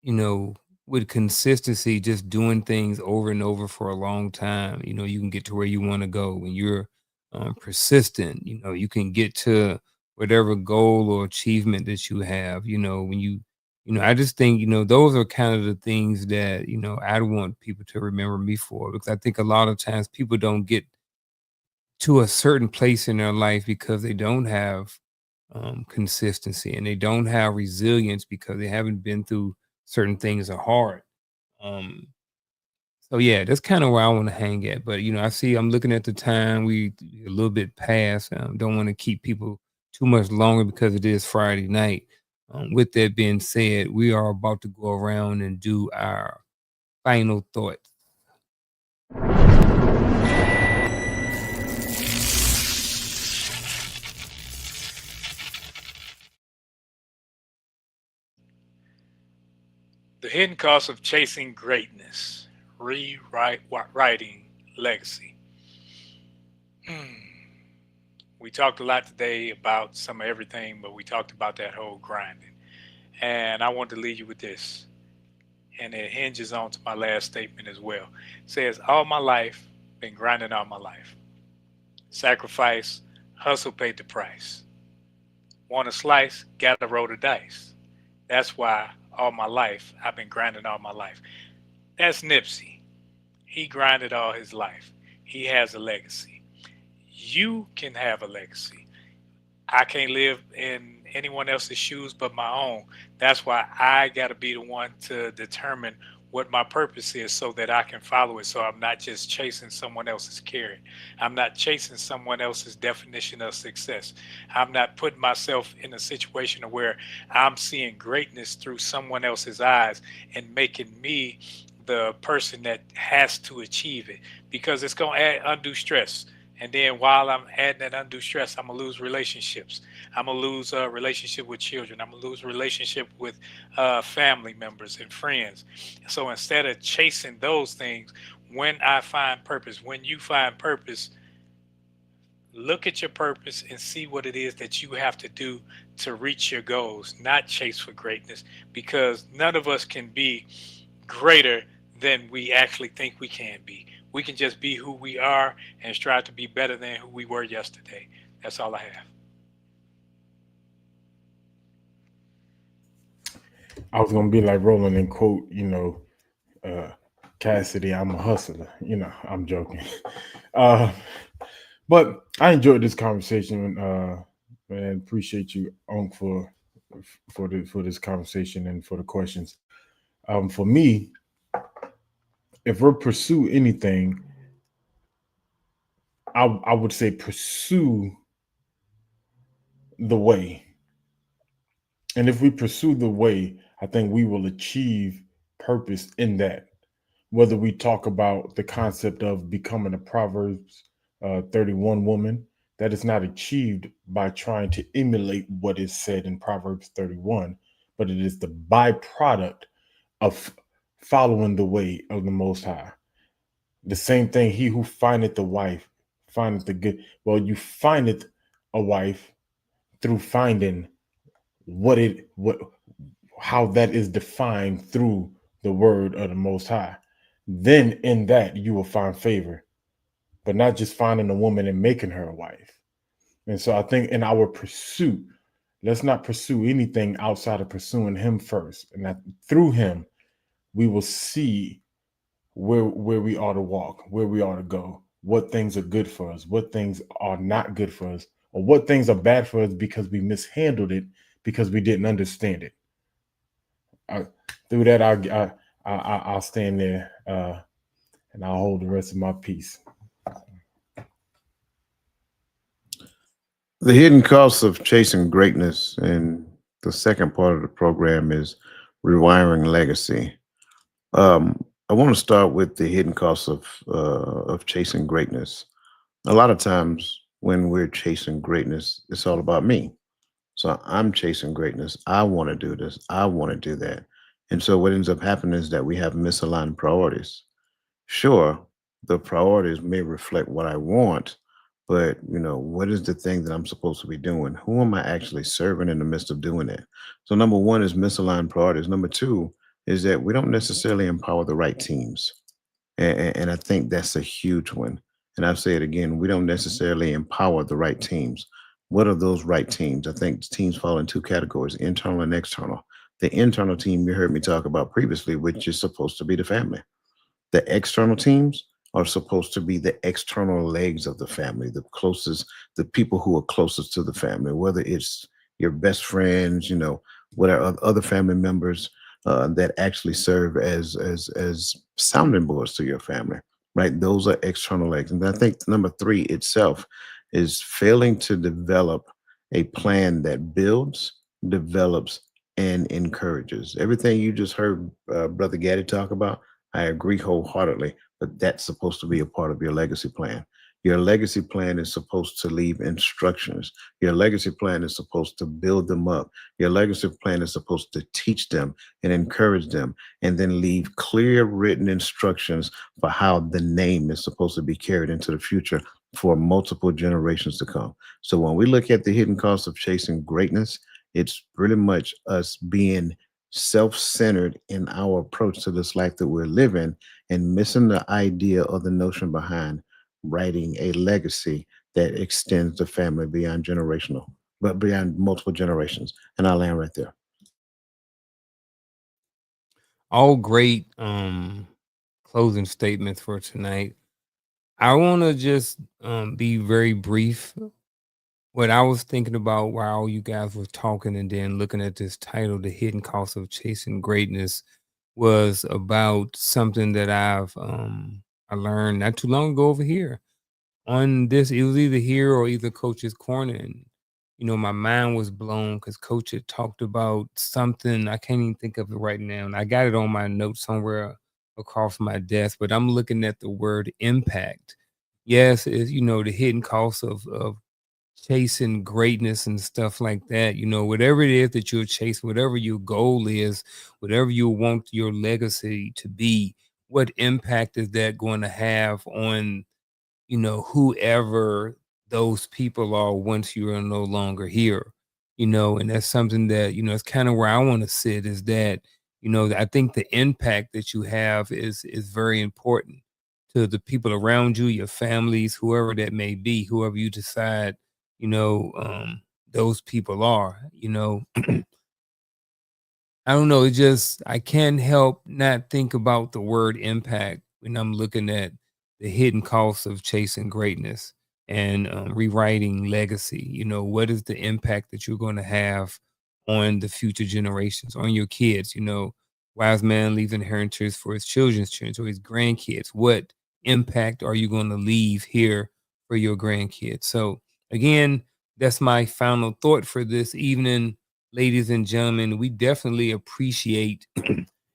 you know, with consistency, just doing things over and over for a long time, you know, you can get to where you want to go. When you're persistent, you know, you can get to whatever goal or achievement that you have. You know, when you know, I just think, you know, those are kind of the things that, you know, I want people to remember me for, because I think a lot of times people don't get to a certain place in their life because they don't have consistency, and they don't have resilience because they haven't been through certain things are hard. Um, so yeah, that's kind of where I want to hang at. But you know, I see I'm looking at the time. We a little bit past. Don't want to keep people too much longer because it is Friday night. With that being said, we are about to go around and do our final thoughts. The hidden cost of chasing greatness, writing legacy. Hmm. We talked a lot today about some of everything, but we talked about that whole grinding. And I want to leave you with this, and it hinges on to my last statement as well. It says, all my life, been grinding all my life. Sacrifice, hustle paid the price. Want a slice, gotta roll the dice. That's why all my life, I've been grinding all my life. That's Nipsey. He grinded all his life. He has a legacy. You can have a legacy. I can't live in anyone else's shoes but my own. That's why I got to be the one to determine what my purpose is so that I can follow it. So I'm not just chasing someone else's carrot. I'm not chasing someone else's definition of success. I'm not putting myself in a situation where I'm seeing greatness through someone else's eyes and making me the person that has to achieve it, because it's going to add undue stress. And then while I'm adding that undue stress, I'm gonna lose relationships. I'm gonna lose a relationship with children. I'm gonna lose relationship with family members and friends. So instead of chasing those things, when I find purpose, when you find purpose, look at your purpose and see what it is that you have to do to reach your goals, not chase for greatness, because none of us can be greater than we actually think we can be. We can just be who we are and strive to be better than who we were yesterday. That's all I have. I was gonna be like Roland and quote, uh, Cassidy, I'm a hustler. I'm joking. Uh, but I enjoyed this conversation. And appreciate you, Unc, for this conversation and for the questions. For me, if we're pursue anything, I would say pursue the way. And if we pursue the way, I think we will achieve purpose in that. Whether we talk about the concept of becoming a Proverbs 31 woman, that is not achieved by trying to emulate what is said in Proverbs 31, but it is the byproduct of following the way of the Most High. The same thing, he who findeth the wife findeth the good. Well, you findeth a wife through finding what how that is defined through the word of the Most High. Then in that you will find favor, but not just finding a woman and making her a wife. And so I think in our pursuit, let's not pursue anything outside of pursuing him first. And that through him, we will see where we ought to walk, where we ought to go, what things are good for us, what things are not good for us, or what things are bad for us because we mishandled it because we didn't understand it. Through that, I'll stand there and I'll hold the rest of my peace. The hidden costs of chasing greatness, and the second part of the program is rewiring legacy. I want to start with the hidden costs of chasing greatness. A lot of times when we're chasing greatness, it's all about me. So I'm chasing greatness. I want to do this. I want to do that. And so what ends up happening is that we have misaligned priorities. Sure, the priorities may reflect what I want, but what is the thing that I'm supposed to be doing? Who am I actually serving in the midst of doing that? So number one is misaligned priorities. Number two is that we don't necessarily empower the right teams. And I think that's a huge one. And I'll say it again, we don't necessarily empower the right teams. What are those right teams? I think teams fall in two categories, internal and external. The internal team you heard me talk about previously, which is supposed to be the family. The external teams are supposed to be the external legs of the family, the closest, the people who are closest to the family, whether it's your best friends, what are other family members that actually serve as sounding boards to your family, right? Those are external legs. And I think number three itself is failing to develop a plan that builds, develops, and encourages. Everything you just heard Brother Gaddy talk about, I agree wholeheartedly, but that's supposed to be a part of your legacy plan. Your legacy plan is supposed to leave instructions. Your legacy plan is supposed to build them up. Your legacy plan is supposed to teach them and encourage them, and then leave clear written instructions for how the name is supposed to be carried into the future for multiple generations to come. So when we look at the hidden cost of chasing greatness, it's pretty much us being self-centered in our approach to this life that we're living and missing the idea or the notion behind writing a legacy that extends the family beyond generational, but beyond multiple generations. And I'll land right there. All great closing statements for tonight. I want to just be very brief. What I was thinking about while you guys were talking and then looking at this title, The Hidden Cost of Chasing Greatness, was about something that I learned not too long ago over here. On this, it was either here or either Coach's Corner. And, my mind was blown because Coach had talked about something. I can't even think of it right now. And I got it on my notes somewhere across my desk, but I'm looking at the word impact. yes, is the hidden cost of chasing greatness and stuff like that. Whatever it is that you're chasing, whatever your goal is, whatever you want your legacy to be, what impact is that going to have on whoever those people are once you are no longer here? And that's something that it's kind of where I want to sit, is that I think the impact that you have is very important to the people around you, your families, whoever that may be, whoever you decide you know those people are. I don't know. It just, I can't help not think about the word impact when I'm looking at the hidden costs of chasing greatness and rewriting legacy. What is the impact that you're going to have on the future generations, on your kids? Wise man leaves inheritance for his children's children or his grandkids. What impact are you going to leave here for your grandkids? So, again, that's my final thought for this evening. Ladies and gentlemen, we definitely appreciate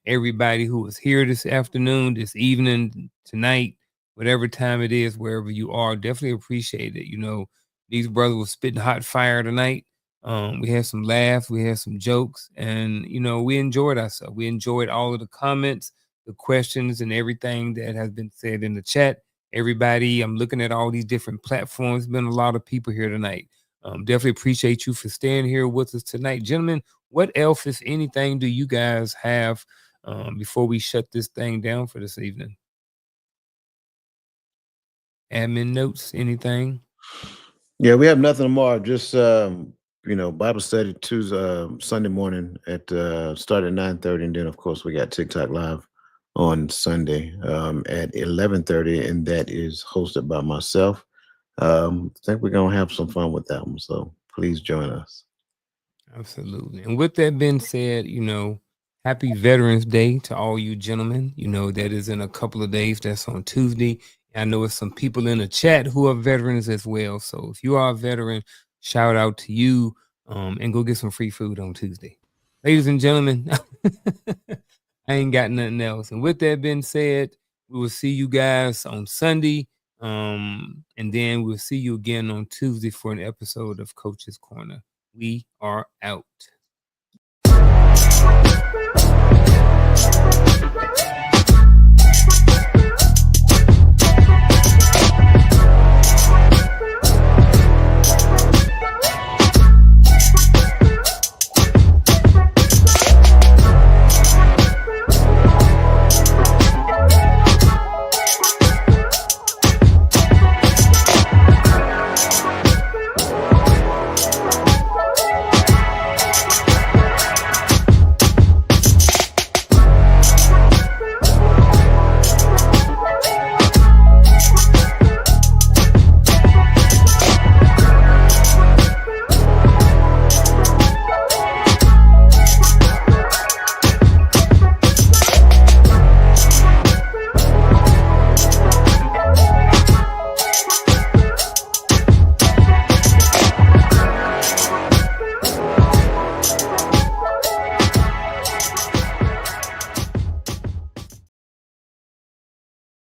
everybody who was here this afternoon, this evening, tonight, whatever time it is, wherever you are. Definitely appreciate it. These brothers were spitting hot fire tonight. We had some laughs, we had some jokes, and we enjoyed ourselves. We enjoyed all of the comments, the questions, and everything that has been said in the chat. Everybody, I'm looking at all these different platforms. Been a lot of people here tonight. Definitely appreciate you for staying here with us tonight. Gentlemen, what else, if anything, do you guys have before we shut this thing down for this evening? Admin notes, anything? Yeah, we have nothing more. Just Bible study Tuesday, Sunday morning at start at 9:30, and then of course we got TikTok live on Sunday at 11:30, and that is hosted by myself. I think we're gonna have some fun with that one, so please join us. Absolutely. And with that being said, happy Veterans Day to all you gentlemen. That is in a couple of days. That's on Tuesday. I know it's some people in the chat who are veterans as well. So if you are a veteran, shout out to you, and go get some free food on Tuesday. Ladies and gentlemen, I ain't got nothing else. And with that being said, we will see you guys on Sunday. And then we'll see you again on Tuesday for an episode of Coach's Corner. We are out.